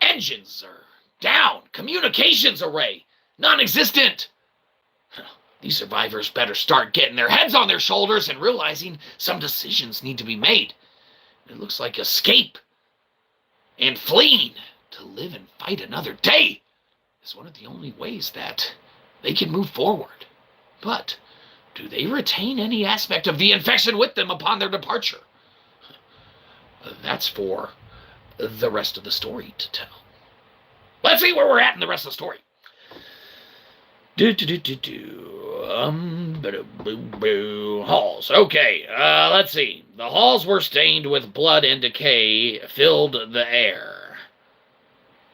Speaker 2: Engines are down. Communications array, non-existent. These survivors better start getting their heads on their shoulders and realizing some decisions need to be made. It looks like escape and fleeing to live and fight another day is one of the only ways that they can move forward. But do they retain any aspect of the infection with them upon their departure? That's for the rest of the story to tell. Let's see where we're at in the rest of the story. Halls. Okay, let's see. The halls were stained with blood and decay filled the air.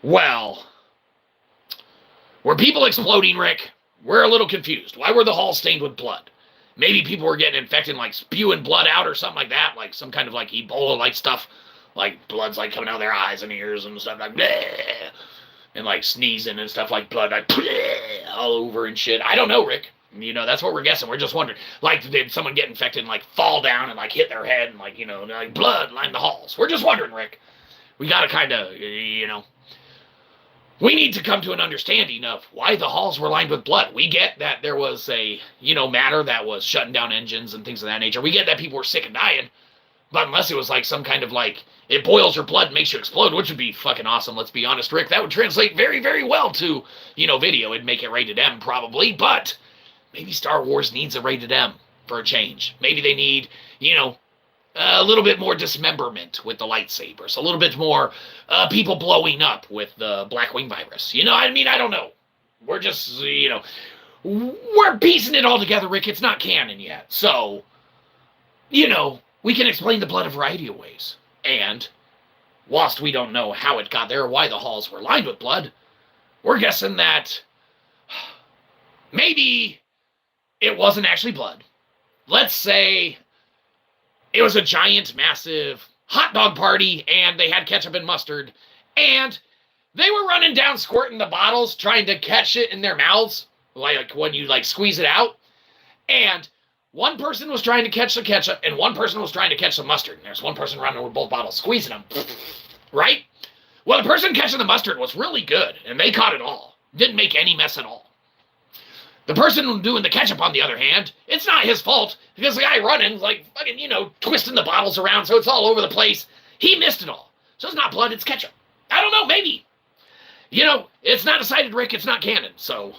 Speaker 2: Well, were people exploding, Rick? We're a little confused. Why were the halls stained with blood? Maybe people were getting infected, like spewing blood out or something like that, like some kind of like Ebola-like stuff, like blood's like coming out of their eyes and ears and stuff like bleh, and like sneezing and stuff like blood like bleh, all over and shit. I don't know, Rick. That's what we're guessing. We're just wondering, like, did someone get infected and like fall down and like hit their head and like, like blood lined the halls? We're just wondering, Rick. We gotta kind of, we need to come to an understanding of why the halls were lined with blood. We get that there was a, matter that was shutting down engines and things of that nature. We get that people were sick and dying. But unless it was like some kind of it boils your blood and makes you explode, which would be fucking awesome, let's be honest, Rick. That would translate very, very well to, video. It'd make it rated M probably, but maybe Star Wars needs a rated M for a change. Maybe they need, a little bit more dismemberment with the lightsabers, a little bit more people blowing up with the Blackwing virus. I don't know. We're just, we're piecing it all together, Rick. It's not canon yet. So, we can explain the blood a variety of ways. And, whilst we don't know how it got there or why the halls were lined with blood, we're guessing that maybe it wasn't actually blood. Let's say it was a giant, massive hot dog party, and they had ketchup and mustard, and they were running down, squirting the bottles, trying to catch it in their mouths, like when you, squeeze it out, and one person was trying to catch the ketchup, and one person was trying to catch the mustard. And there's one person running with both bottles, squeezing them. Right? Well, the person catching the mustard was really good, and they caught it all. Didn't make any mess at all. The person doing the ketchup, on the other hand, it's not his fault, because the guy running, fucking, twisting the bottles around so it's all over the place. He missed it all. So it's not blood, it's ketchup. I don't know, maybe. It's not decided, Rick, it's not canon. So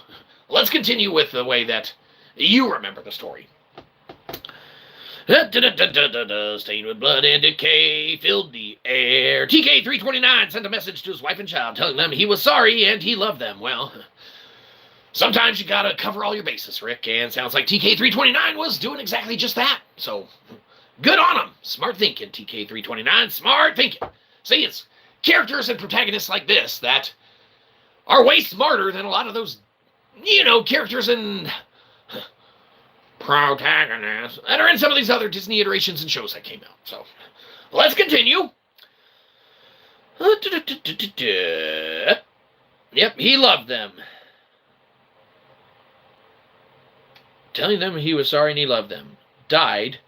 Speaker 2: let's continue with the way that you remember the story. Stained with blood and decay filled the air. TK329 sent a message to his wife and child telling them he was sorry and he loved them. Well, sometimes you gotta cover all your bases, Rick, and sounds like TK329 was doing exactly just that. So, good on him. Smart thinking, TK329. Smart thinking. See, it's characters and protagonists like this that are way smarter than a lot of those, characters and protagonists that are in some of these other Disney iterations and shows that came out. So, let's continue. Yep, he loved them. Telling them he was sorry and he loved them. Died.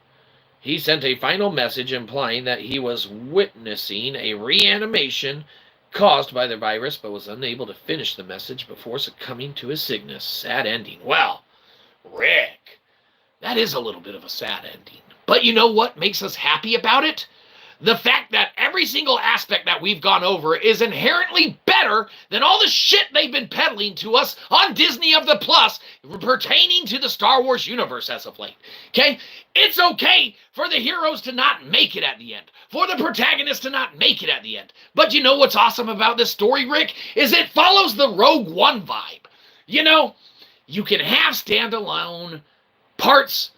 Speaker 2: He sent a final message implying that he was witnessing a reanimation caused by the virus, but was unable to finish the message before succumbing to his sickness. Sad ending. Well, Rick, that is a little bit of a sad ending. But you know what makes us happy about it? The fact that every single aspect that we've gone over is inherently better than all the shit they've been peddling to us on Disney of the Plus pertaining to the Star Wars universe as of late. Okay? It's okay for the heroes to not make it at the end, for the protagonist to not make it at the end. But you know what's awesome about this story, Rick? Is it follows the Rogue One vibe. You can have standalone parts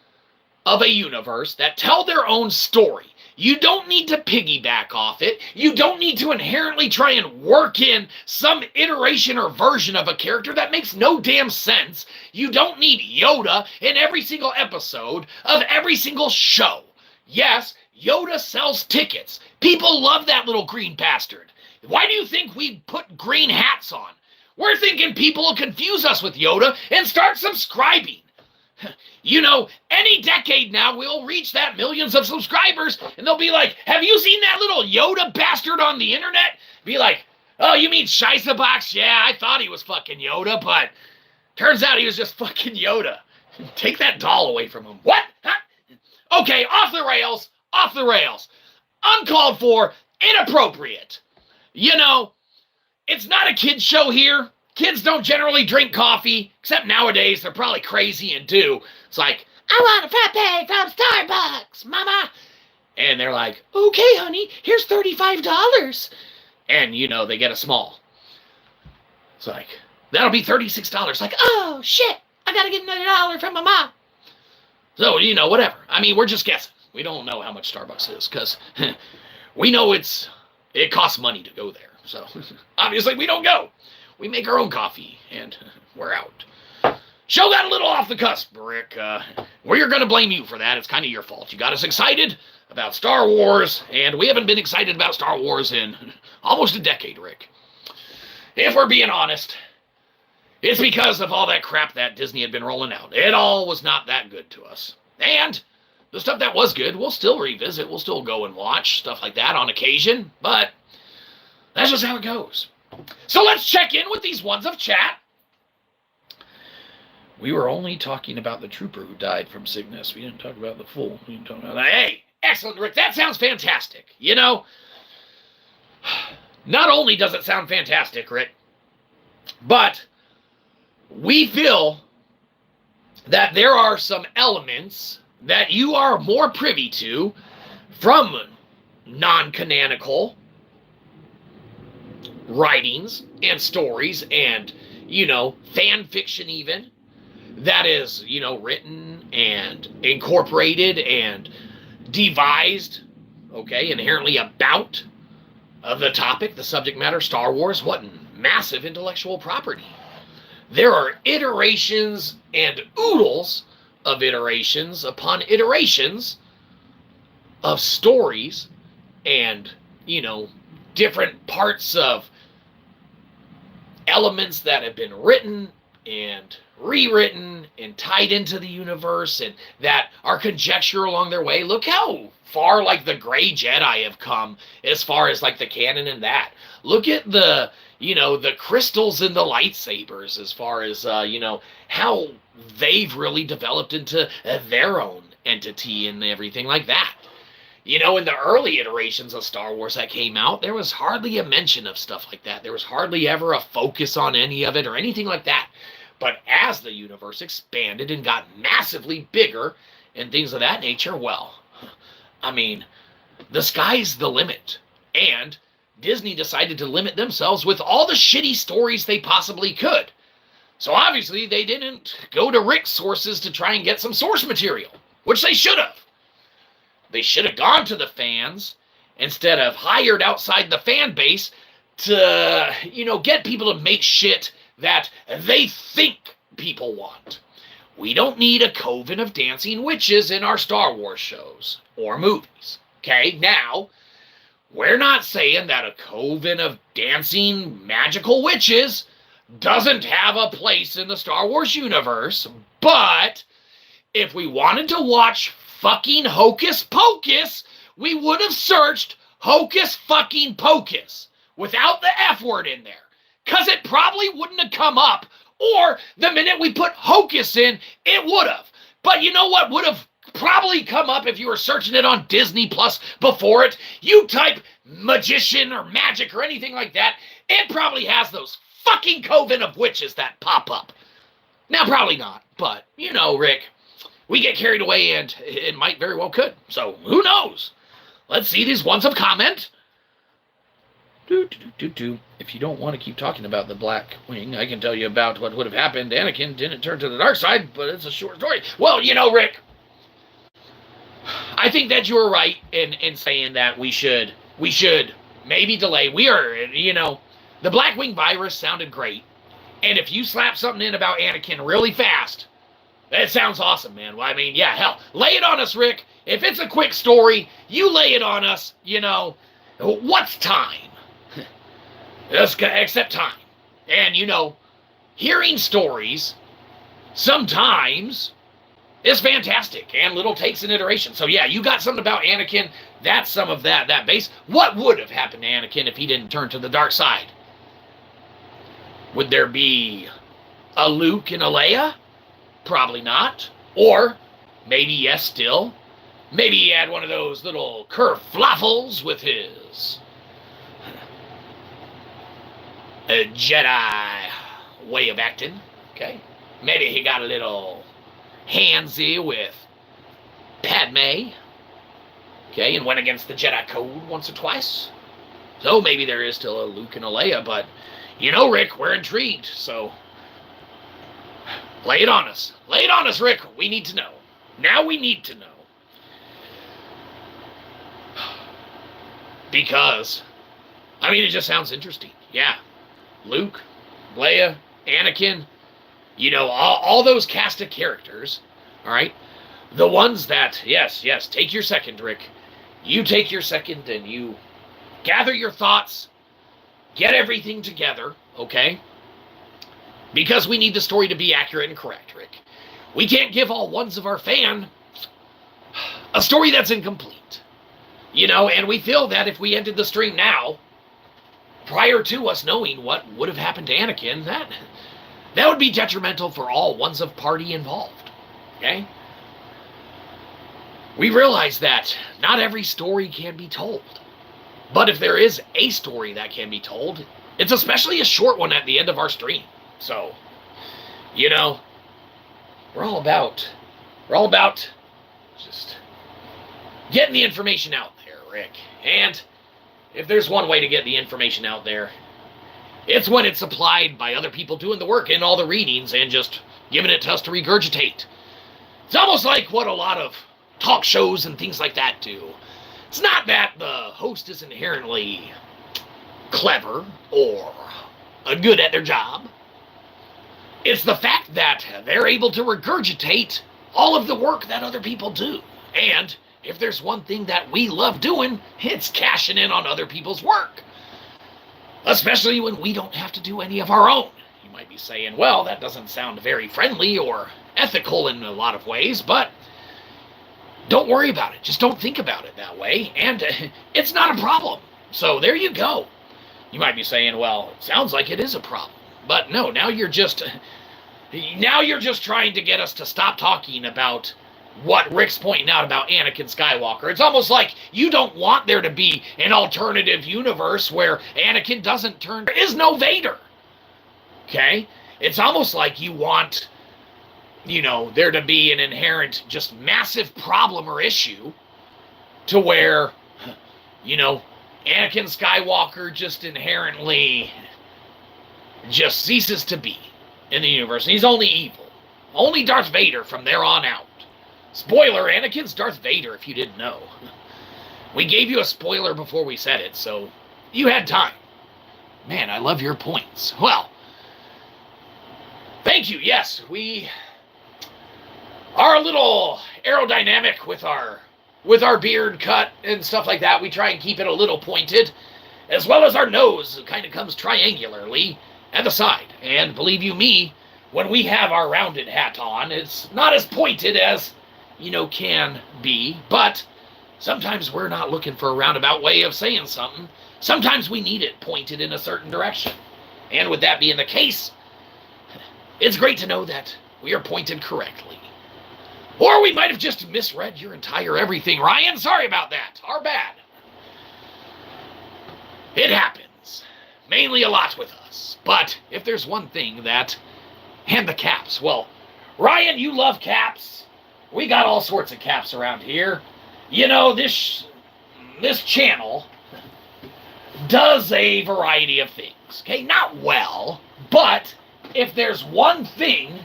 Speaker 2: of a universe that tell their own story. You don't need to piggyback off it. You don't need to inherently try and work in some iteration or version of a character that makes no damn sense. You don't need Yoda in every single episode of every single show. Yes, Yoda sells tickets. People love that little green bastard. Why do you think we put green hats on? We're thinking people will confuse us with Yoda and start subscribing. Any decade now, we'll reach that millions of subscribers, and they'll be like, have you seen that little Yoda bastard on the internet? Be like, oh, you mean Shyzabox? Yeah, I thought he was fucking Yoda, but turns out he was just fucking Yoda. Take that doll away from him. What? Huh? Okay, off the rails, off the rails. Uncalled for, inappropriate. It's not a kid's show here. Kids don't generally drink coffee, except nowadays they're probably crazy and do. It's like, I want a frappe from Starbucks, mama. And they're like, okay, honey, here's $35. And, they get a small. It's like, that'll be $36. Like, oh, shit, I gotta get another dollar from my mom. So, whatever. I mean, we're just guessing. We don't know how much Starbucks is, because we know it costs money to go there. So, obviously, we don't go. We make our own coffee, and we're out. Show got a little off the cusp, Rick. We're going to blame you for that. It's kind of your fault. You got us excited about Star Wars, and we haven't been excited about Star Wars in almost a decade, Rick. If we're being honest, it's because of all that crap that Disney had been rolling out. It all was not that good to us. And the stuff that was good, we'll still revisit. We'll still go and watch stuff like that on occasion, but that's just how it goes. So let's check in with these ones of chat. We were only talking about the trooper who died from sickness. We didn't talk about the fool. We didn't talk about that. Hey, excellent, Rick. That sounds fantastic. You know, not only does it sound fantastic, Rick, but we feel that there are some elements that you are more privy to from non-canonical writings and stories and, fan fiction even, that is, written and incorporated and devised, okay, inherently about the topic, the subject matter, Star Wars. What massive intellectual property. There are iterations and oodles of iterations upon iterations of stories and, different parts of elements that have been written and rewritten and tied into the universe and that are conjecture along their way. Look how far like the Gray Jedi have come as far as like the canon and that. Look at the the crystals in the lightsabers as far as how they've really developed into their own entity and everything like that. In the early iterations of Star Wars that came out, there was hardly a mention of stuff like that. There was hardly ever a focus on any of it or anything like that. But as the universe expanded and got massively bigger and things of that nature, well, I mean, the sky's the limit. And Disney decided to limit themselves with all the shitty stories they possibly could. So obviously they didn't go to Rick's sources to try and get some source material, which they should have. They should have gone to the fans instead of hired outside the fan base to, get people to make shit that they think people want. We don't need a coven of dancing witches in our Star Wars shows or movies. Okay, now, we're not saying that a coven of dancing magical witches doesn't have a place in the Star Wars universe, but if we wanted to watch fucking Hocus Pocus, we would have searched Hocus fucking Pocus without the F word in there, because it probably wouldn't have come up, or the minute we put Hocus in, it would have. But you know what would have probably come up if you were searching it on Disney Plus before it? You type magician or magic or anything like that, it probably has those fucking coven of witches that pop up. Now, probably not, but, Rick, we get carried away and it might very well could. So, who knows? Let's see these ones of comment. If you don't want to keep talking about the Black Wing, I can tell you about what would have happened. Anakin didn't turn to the dark side, but it's a short story. Well, Rick, I think that you were right in saying that we should maybe delay. We are, the Black Wing virus sounded great. And if you slap something in about Anakin really fast, that sounds awesome, man. Well, I mean, yeah, hell, lay it on us, Rick. If it's a quick story, you lay it on us, what's time? Just accept time. And, hearing stories sometimes is fantastic and little takes an iteration. So, yeah, you got something about Anakin. That's some of that base. What would have happened to Anakin if he didn't turn to the dark side? Would there be a Luke and a Leia? Probably not. Or, maybe yes still. Maybe he had one of those little kerfluffles with his Jedi way of acting. Okay? Maybe he got a little handsy with Padme. Okay? And went against the Jedi Code once or twice. So maybe there is still a Luke and a Leia, but, Rick, we're intrigued, so lay it on us. Lay it on us, Rick. We need to know. Now we need to know. Because, it just sounds interesting. Yeah. Luke, Leia, Anakin, all those cast of characters, all right? The ones that, yes, take your second, Rick. You take your second and you gather your thoughts, get everything together, okay? Because we need the story to be accurate and correct, Rick. We can't give all ones of our fan a story that's incomplete. And we feel that if we ended the stream now, prior to us knowing what would have happened to Anakin, that would be detrimental for all ones of party involved. Okay? We realize that not every story can be told. But if there is a story that can be told, it's especially a short one at the end of our stream. So, we're all about just getting the information out there, Rick. And if there's one way to get the information out there, it's when it's supplied by other people doing the work in all the readings and just giving it to us to regurgitate. It's almost like what a lot of talk shows and things like that do. It's not that the host is inherently clever or good at their job. It's the fact that they're able to regurgitate all of the work that other people do. And if there's one thing that we love doing, it's cashing in on other people's work. Especially when we don't have to do any of our own. You might be saying, well, that doesn't sound very friendly or ethical in a lot of ways, but don't worry about it. Just don't think about it that way, and it's not a problem. So there you go. You might be saying, well, it sounds like it is a problem. But no, now you're just trying to get us to stop talking about what Rick's pointing out about Anakin Skywalker. It's almost like you don't want there to be an alternative universe where Anakin doesn't turn. There is no Vader. Okay? It's almost like you want, there to be an inherent, just massive problem or issue to where, Anakin Skywalker just inherently just ceases to be in the universe. And he's only evil. Only Darth Vader from there on out. Spoiler, Anakin's Darth Vader, if you didn't know. We gave you a spoiler before we said it, so you had time. Man, I love your points. Well, thank you. Yes, we are a little aerodynamic with our beard cut and stuff like that. We try and keep it a little pointed, as well as our nose kind of comes triangularly at the side. And believe you me, when we have our rounded hat on, it's not as pointed as, can be, but sometimes we're not looking for a roundabout way of saying something. Sometimes we need it pointed in a certain direction. And with that being the case, it's great to know that we are pointed correctly. Or we might have just misread your entire everything, Ryan. Sorry about that. Our bad. It happens. Mainly a lot with us. But if there's one thing that... And the caps. Well, Ryan, you love caps. We got all sorts of caps around here. This channel does a variety of things. Okay, not well, but if there's one thing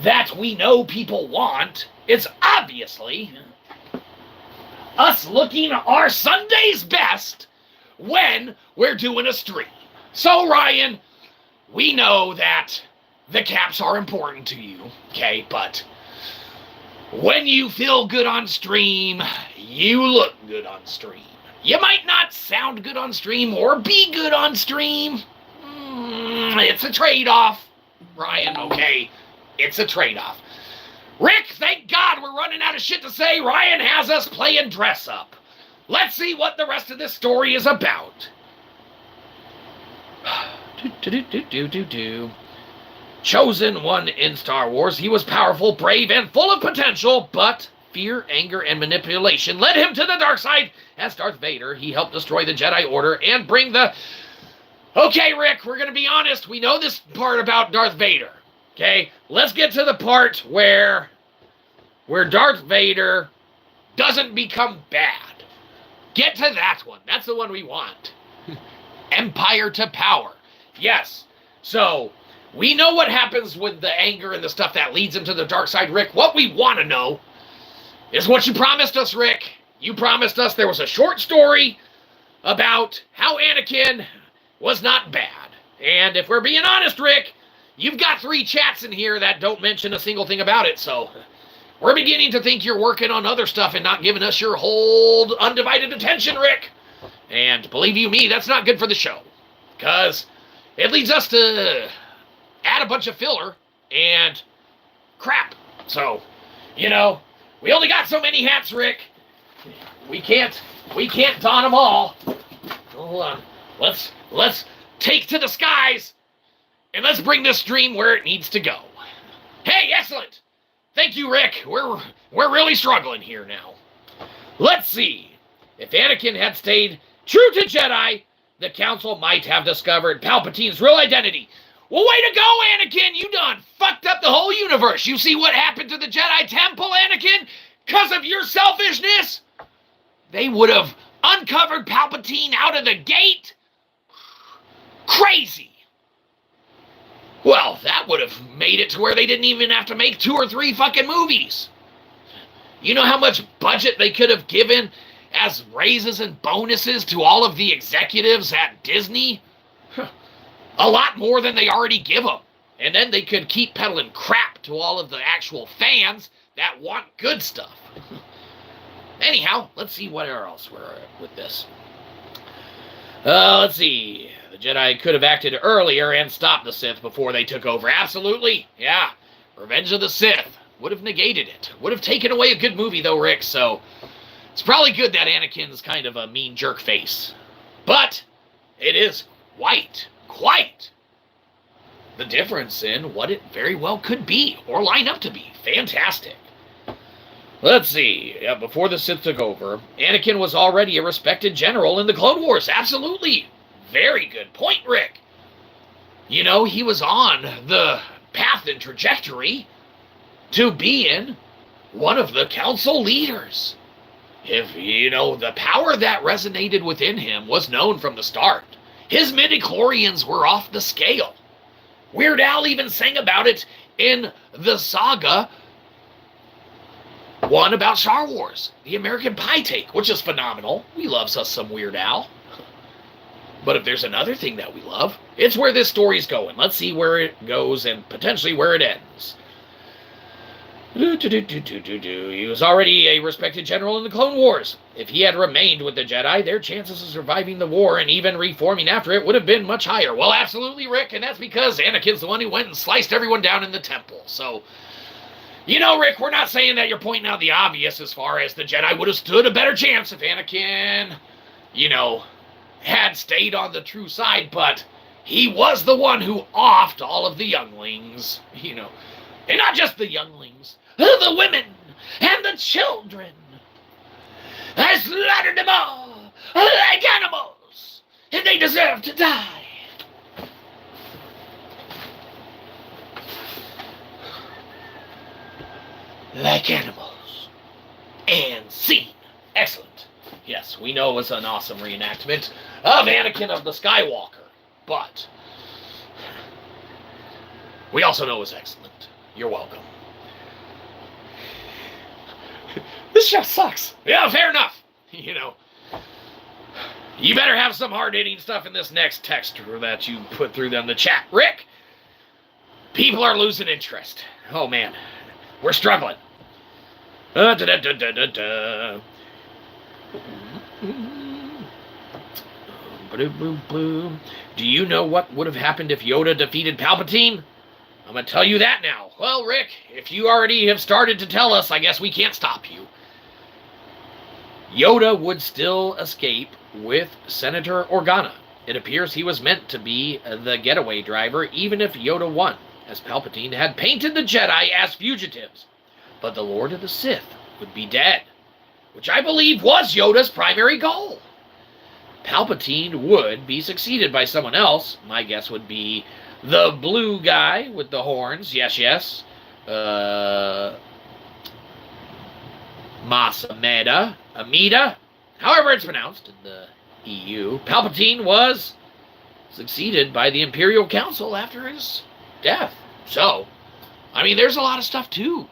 Speaker 2: that we know people want, it's obviously us looking our Sunday's best when we're doing a stream. So, Ryan, we know that the caps are important to you, okay, but when you feel good on stream, you look good on stream. You might not sound good on stream or be good on stream. It's a trade-off, Ryan, okay? It's a trade-off. Rick, thank God we're running out of shit to say. Ryan has us playing dress-up. Let's see what the rest of this story is about. Chosen one in Star Wars, he was powerful, brave, and full of potential, but fear, anger, and manipulation led him to the dark side. As Darth Vader, he helped destroy the Jedi Order and bring the... Okay, Rick, we're going to be honest. We know this part about Darth Vader. Okay, let's get to the part where Darth Vader doesn't become bad. Get to that one. That's the one we want. Empire to power. Yes. So... we know what happens with the anger and the stuff that leads him to the dark side, Rick. What we want to know is what you promised us, Rick. You promised us there was a short story about how Anakin was not bad. And if we're being honest, Rick, you've got 3 chats in here that don't mention a single thing about it. So we're beginning to think you're working on other stuff and not giving us your whole undivided attention, Rick. And believe you me, that's not good for the show. Because it leads us to... add a bunch of filler and crap. So, we only got so many hats, Rick. We can't don them all. Hold on. Let's let's take to the skies, and let's bring this dream where it needs to go. Hey, excellent! Thank you, Rick. We're really struggling here now. Let's see. If Anakin had stayed true to Jedi, the Council might have discovered Palpatine's real identity. Well, way to go, Anakin! You done fucked up the whole universe. You see what happened to the Jedi Temple, Anakin? Because of your selfishness? They would have uncovered Palpatine out of the gate? Crazy! Well, that would have made it to where they didn't even have to make 2 or 3 fucking movies. You know how much budget they could have given as raises and bonuses to all of the executives at Disney? A lot more than they already give them. And then they could keep peddling crap to all of the actual fans that want good stuff. Anyhow, let's see what else we're with this. Let's see. The Jedi could have acted earlier and stopped the Sith before they took over. Absolutely. Yeah. Revenge of the Sith would have negated it. Would have taken away a good movie, though, Rick, so it's probably good that Anakin's kind of a mean jerk face. But it is quite the difference in what it very well could be or line up to be. Fantastic. Let's see. Yeah, before the Sith took over, Anakin was already a respected general in the Clone Wars. Absolutely. Very good point, Rick. You know, he was on the path and trajectory to being one of the council leaders. If, you know, the power that resonated within him was known from the start. His midichlorians were off the scale. Weird Al even sang about it in the saga one about Star Wars, the American Pie take, which is phenomenal. We love us some Weird Al. But if there's another thing that we love, it's where this story's going. Let's see where it goes and potentially where it ends. He was already a respected general in the Clone Wars. If he had remained with the Jedi, their chances of surviving the war and even reforming after it would have been much higher. Well, absolutely, Rick, and that's because Anakin's the one who went and sliced everyone down in the temple. So, you know, Rick, we're not saying that you're pointing out the obvious as far as the Jedi would have stood a better chance if Anakin, you know, had stayed on the true side, but he was the one who offed all of the younglings, you know, and not just the younglings, the women and the children. I slaughtered them all like animals, and they deserve to die. Like animals. And scene. Excellent. Yes, we know it was an awesome reenactment of Anakin of the Skywalker, but we also know it was excellent. You're welcome. This show sucks. Yeah, fair enough. You know, you better have some hard-hitting stuff in this next text that you put through them the chat. Rick, people are losing interest. Oh, man. We're struggling. Do you know what would have happened if Yoda defeated Palpatine? I'm going to tell you that now. Well, Rick, if you already have started to tell us, I guess we can't stop you. Yoda would still escape with Senator Organa. It appears he was meant to be the getaway driver, even if Yoda won, as Palpatine had painted the Jedi as fugitives. But the Lord of the Sith would be dead, which I believe was Yoda's primary goal. Palpatine would be succeeded by someone else. My guess would be the blue guy with the horns. Yes. Amida, however it's pronounced in the EU. Palpatine was succeeded by the Imperial Council after his death. So, I mean, there's a lot of stuff to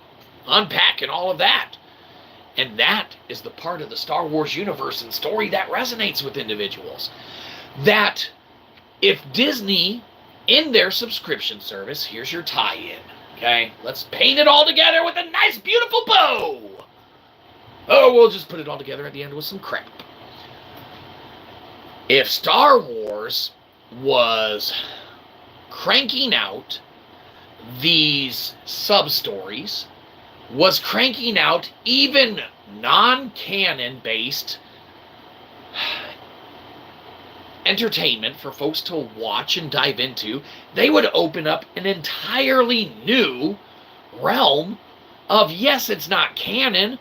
Speaker 2: unpack and all of that. And that is the part of the Star Wars universe and story that resonates with individuals. That if Disney, in their subscription service, here's your tie-in, okay? Let's paint it all together with a nice, beautiful bow. Oh, we'll just put it all together at the end with some crap. If Star Wars was cranking out these sub-stories, was cranking out even non-canon based entertainment for folks to watch and dive into, they would open up an entirely new realm of, yes, it's not canon,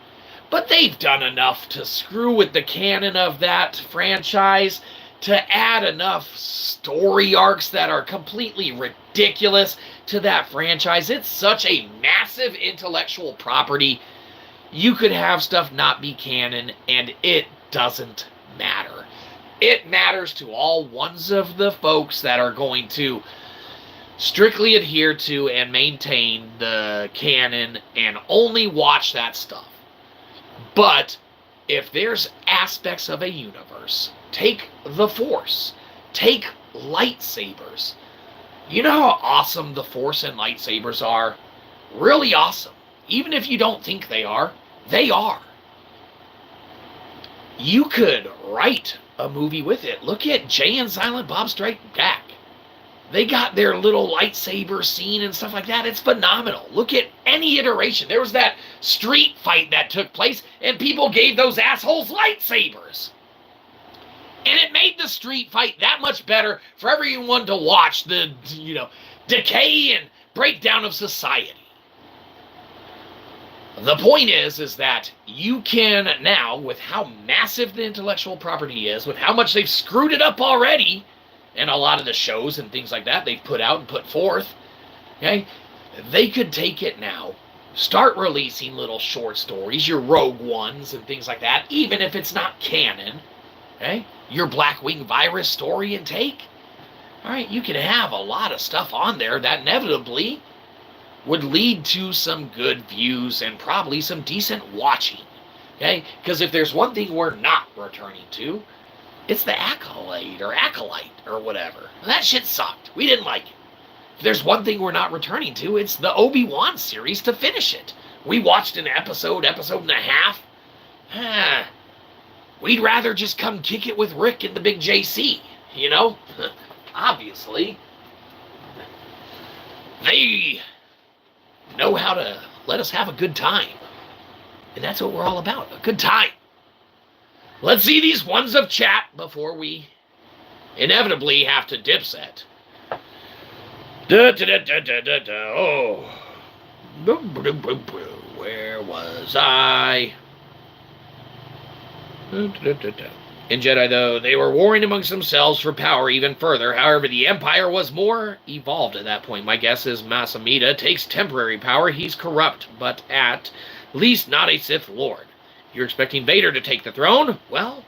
Speaker 2: but they've done enough to screw with the canon of that franchise to add enough story arcs that are completely ridiculous to that franchise. It's such a massive intellectual property. You could have stuff not be canon, and it doesn't matter. It matters to all ones of the folks that are going to strictly adhere to and maintain the canon and only watch that stuff. But if there's aspects of a universe, take the Force, take lightsabers. You know how awesome the Force and lightsabers are? Really awesome. Even if you don't think they are, they are. You could write a movie with it. Look at Jay and Silent Bob Strike Back. They got their little lightsaber scene and stuff like that. It's phenomenal. Look at any iteration. There was that street fight that took place, and people gave those assholes lightsabers. And it made the street fight that much better for everyone to watch the, decay and breakdown of society. The point is that you can now, with how massive the intellectual property is, with how much they've screwed it up already, and a lot of the shows and things like that they've put out and put forth, okay, they could take it now, start releasing little short stories, your Rogue Ones and things like that, even if it's not canon, okay, your Blackwing Virus story and take. All right, you can have a lot of stuff on there that inevitably would lead to some good views and probably some decent watching, okay? Because if there's one thing we're not returning to, it's the Acolyte or whatever. That shit sucked. We didn't like it. If there's one thing we're not returning to, it's the Obi-Wan series to finish it. We watched an episode and a half. We'd rather just come kick it with Rick and the big JC, Obviously. They know how to let us have a good time. And that's what we're all about, a good time. Let's see these ones of chat before we inevitably have to dipset. Oh. Where was I? In Jedi, though, they were warring amongst themselves for power even further. However, the Empire was more evolved at that point. My guess is Masamita takes temporary power. He's corrupt, but at least not a Sith Lord. You're expecting Vader to take the throne? Well,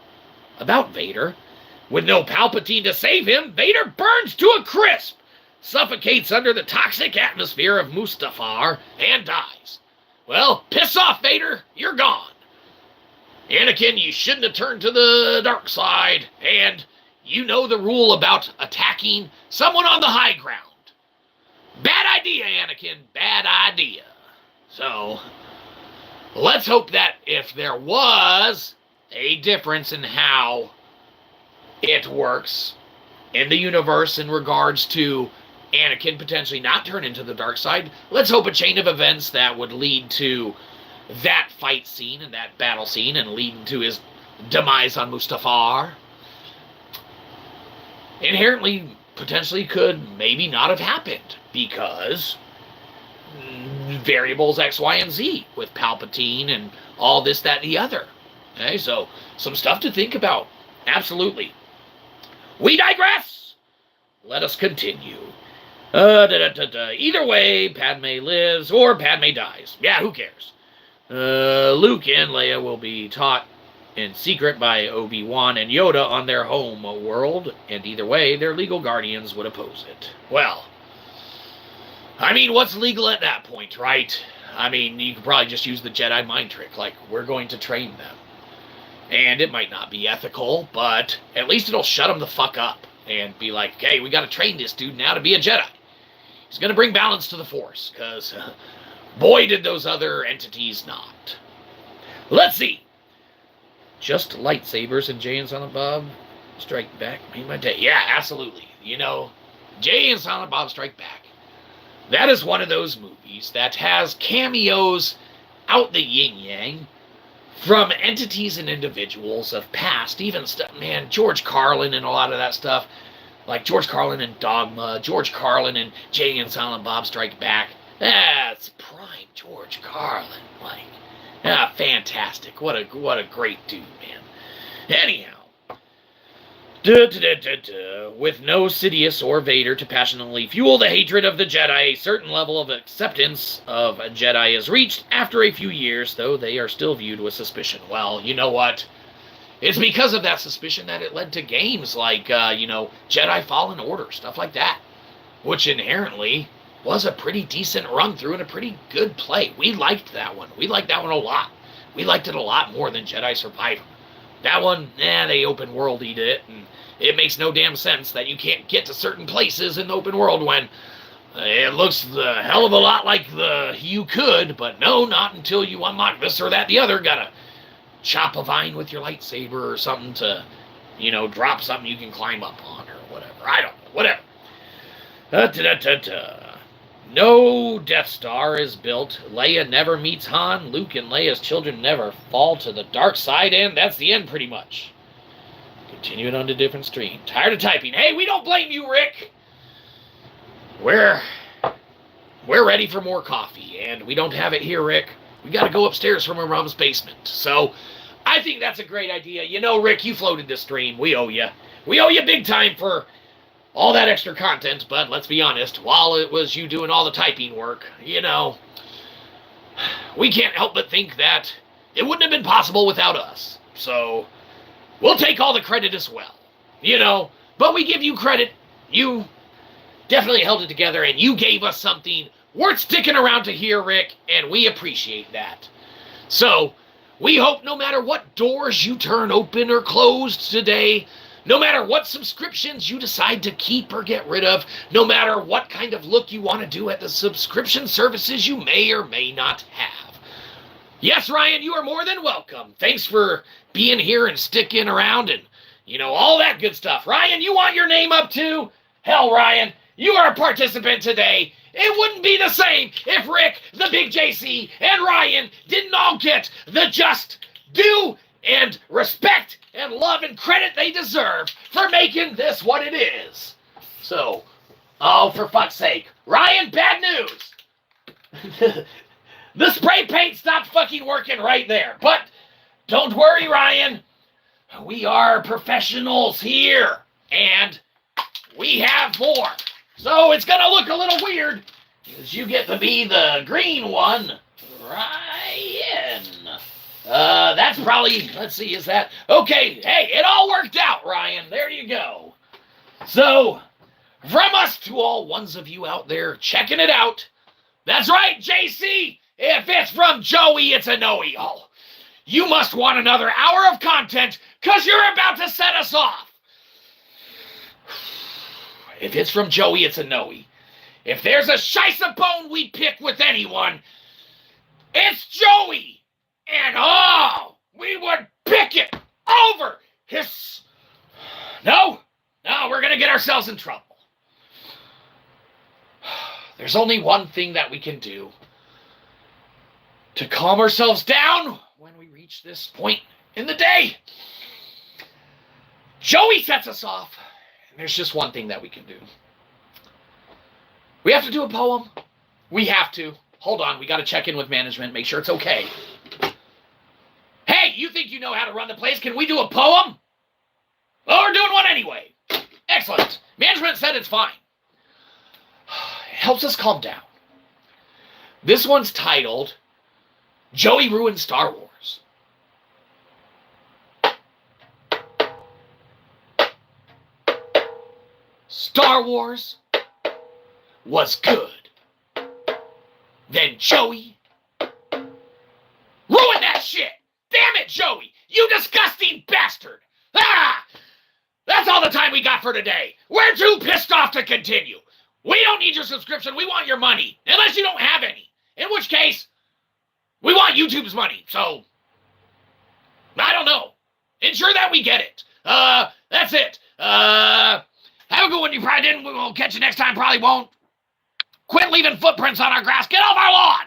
Speaker 2: about Vader. With no Palpatine to save him, Vader burns to a crisp, suffocates under the toxic atmosphere of Mustafar, and dies. Well, piss off, Vader. You're gone. Anakin, you shouldn't have turned to the dark side, and you know the rule about attacking someone on the high ground. Bad idea, Anakin. Bad idea. So, let's hope that if there was a difference in how it works in the universe in regards to Anakin potentially not turning to the dark side, let's hope a chain of events that would lead to that fight scene and that battle scene and leading to his demise on Mustafar inherently potentially could maybe not have happened because variables X, Y, and Z with Palpatine and all this, that, and the other. Okay, so some stuff to think about. Absolutely. We digress. Let us continue. Either way, Padme lives or Padme dies. Yeah, who cares? Luke and Leia will be taught in secret by Obi-Wan and Yoda on their home world, and either way, their legal guardians would oppose it. Well, I mean, what's legal at that point, right? I mean, you could probably just use the Jedi mind trick, like, we're going to train them. And it might not be ethical, but at least it'll shut them the fuck up and be like, okay, we gotta train this dude now to be a Jedi. He's gonna bring balance to the Force, because boy, did those other entities not. Let's see. Just lightsabers and Jay and Silent Bob Strike Back made my day. Yeah, absolutely. Jay and Silent Bob Strike Back. That is one of those movies that has cameos out the yin-yang from entities and individuals of past, even stuff, man, George Carlin and a lot of that stuff, like George Carlin and Dogma, George Carlin and Jay and Silent Bob Strike Back. That's prime George Carlin. Like, fantastic. What a great dude, man. Anyhow, with no Sidious or Vader to passionately fuel the hatred of the Jedi, a certain level of acceptance of a Jedi is reached after a few years, though they are still viewed with suspicion. Well, you know what? It's because of that suspicion that it led to games like, Jedi Fallen Order, stuff like that, which inherently was a pretty decent run-through and a pretty good play. We liked that one. We liked that one a lot. We liked it a lot more than Jedi Survivor. That one, they open-worlded it, and it makes no damn sense that you can't get to certain places in the open world when it looks the hell of a lot like you could, but no, not until you unlock this or that the other. Gotta chop a vine with your lightsaber or something to, drop something you can climb up on or whatever. I don't know, whatever. No Death Star is built. Leia never meets Han. Luke and Leia's children never fall to the dark side, and that's the end pretty much. Continuing on to different stream. Tired of typing. Hey, we don't blame you, Rick. We're ready for more coffee, and we don't have it here, Rick. We got to go upstairs from our mom's basement. So I think that's a great idea. Rick, you floated this stream. We owe you. We owe you big time for all that extra content, but let's be honest, while it was you doing all the typing work, we can't help but think that it wouldn't have been possible without us. So we'll take all the credit as well, but we give you credit. You definitely held it together, and you gave us something worth sticking around to hear, Rick, and we appreciate that. So we hope no matter what doors you turn open or closed today, no matter what subscriptions you decide to keep or get rid of, no matter what kind of look you want to do at the subscription services you may or may not have. Yes, Ryan, you are more than welcome. Thanks for being here and sticking around and, all that good stuff. Ryan, you want your name up too? Hell, Ryan, you are a participant today. It wouldn't be the same if Rick, the Big JC, and Ryan didn't all get the just due and respect and love and credit they deserve for making this what it is. So, for fuck's sake. Ryan, bad news. The spray paint stopped fucking working right there. But don't worry, Ryan. We are professionals here. And we have more. So it's gonna look a little weird because you get to be the green one, Ryan. That's probably, let's see, is that, okay, hey, it all worked out, Ryan, there you go. So, from us to all ones of you out there checking it out, that's right, JC, if it's from Joey, it's a no-y. Oh, you must want another hour of content, because you're about to set us off. If it's from Joey, it's a no-y. If there's a Shyzabox we pick with anyone, it's Joey. And we would pick it over his... No, we're going to get ourselves in trouble. There's only one thing that we can do to calm ourselves down when we reach this point in the day. Joey sets us off, and there's just one thing that we can do. We have to do a poem. We have to. Hold on, we got to check in with management, make sure it's okay. Hey, you think you know how to run the place? Can we do a poem? Well, we're doing one anyway. Excellent. Management said it's fine. It helps us calm down. This one's titled, Joey Ruined Star Wars. Star Wars was good. Then Joey ruined that shit. Damn it, Joey! You disgusting bastard! That's all the time we got for today. We're too pissed off to continue. We don't need your subscription. We want your money. Unless you don't have any. In which case, we want YouTube's money. So, I don't know. Ensure that we get it. That's it. Have a good one. You probably didn't. We'll catch you next time. Probably won't. Quit leaving footprints on our grass. Get off our lawn!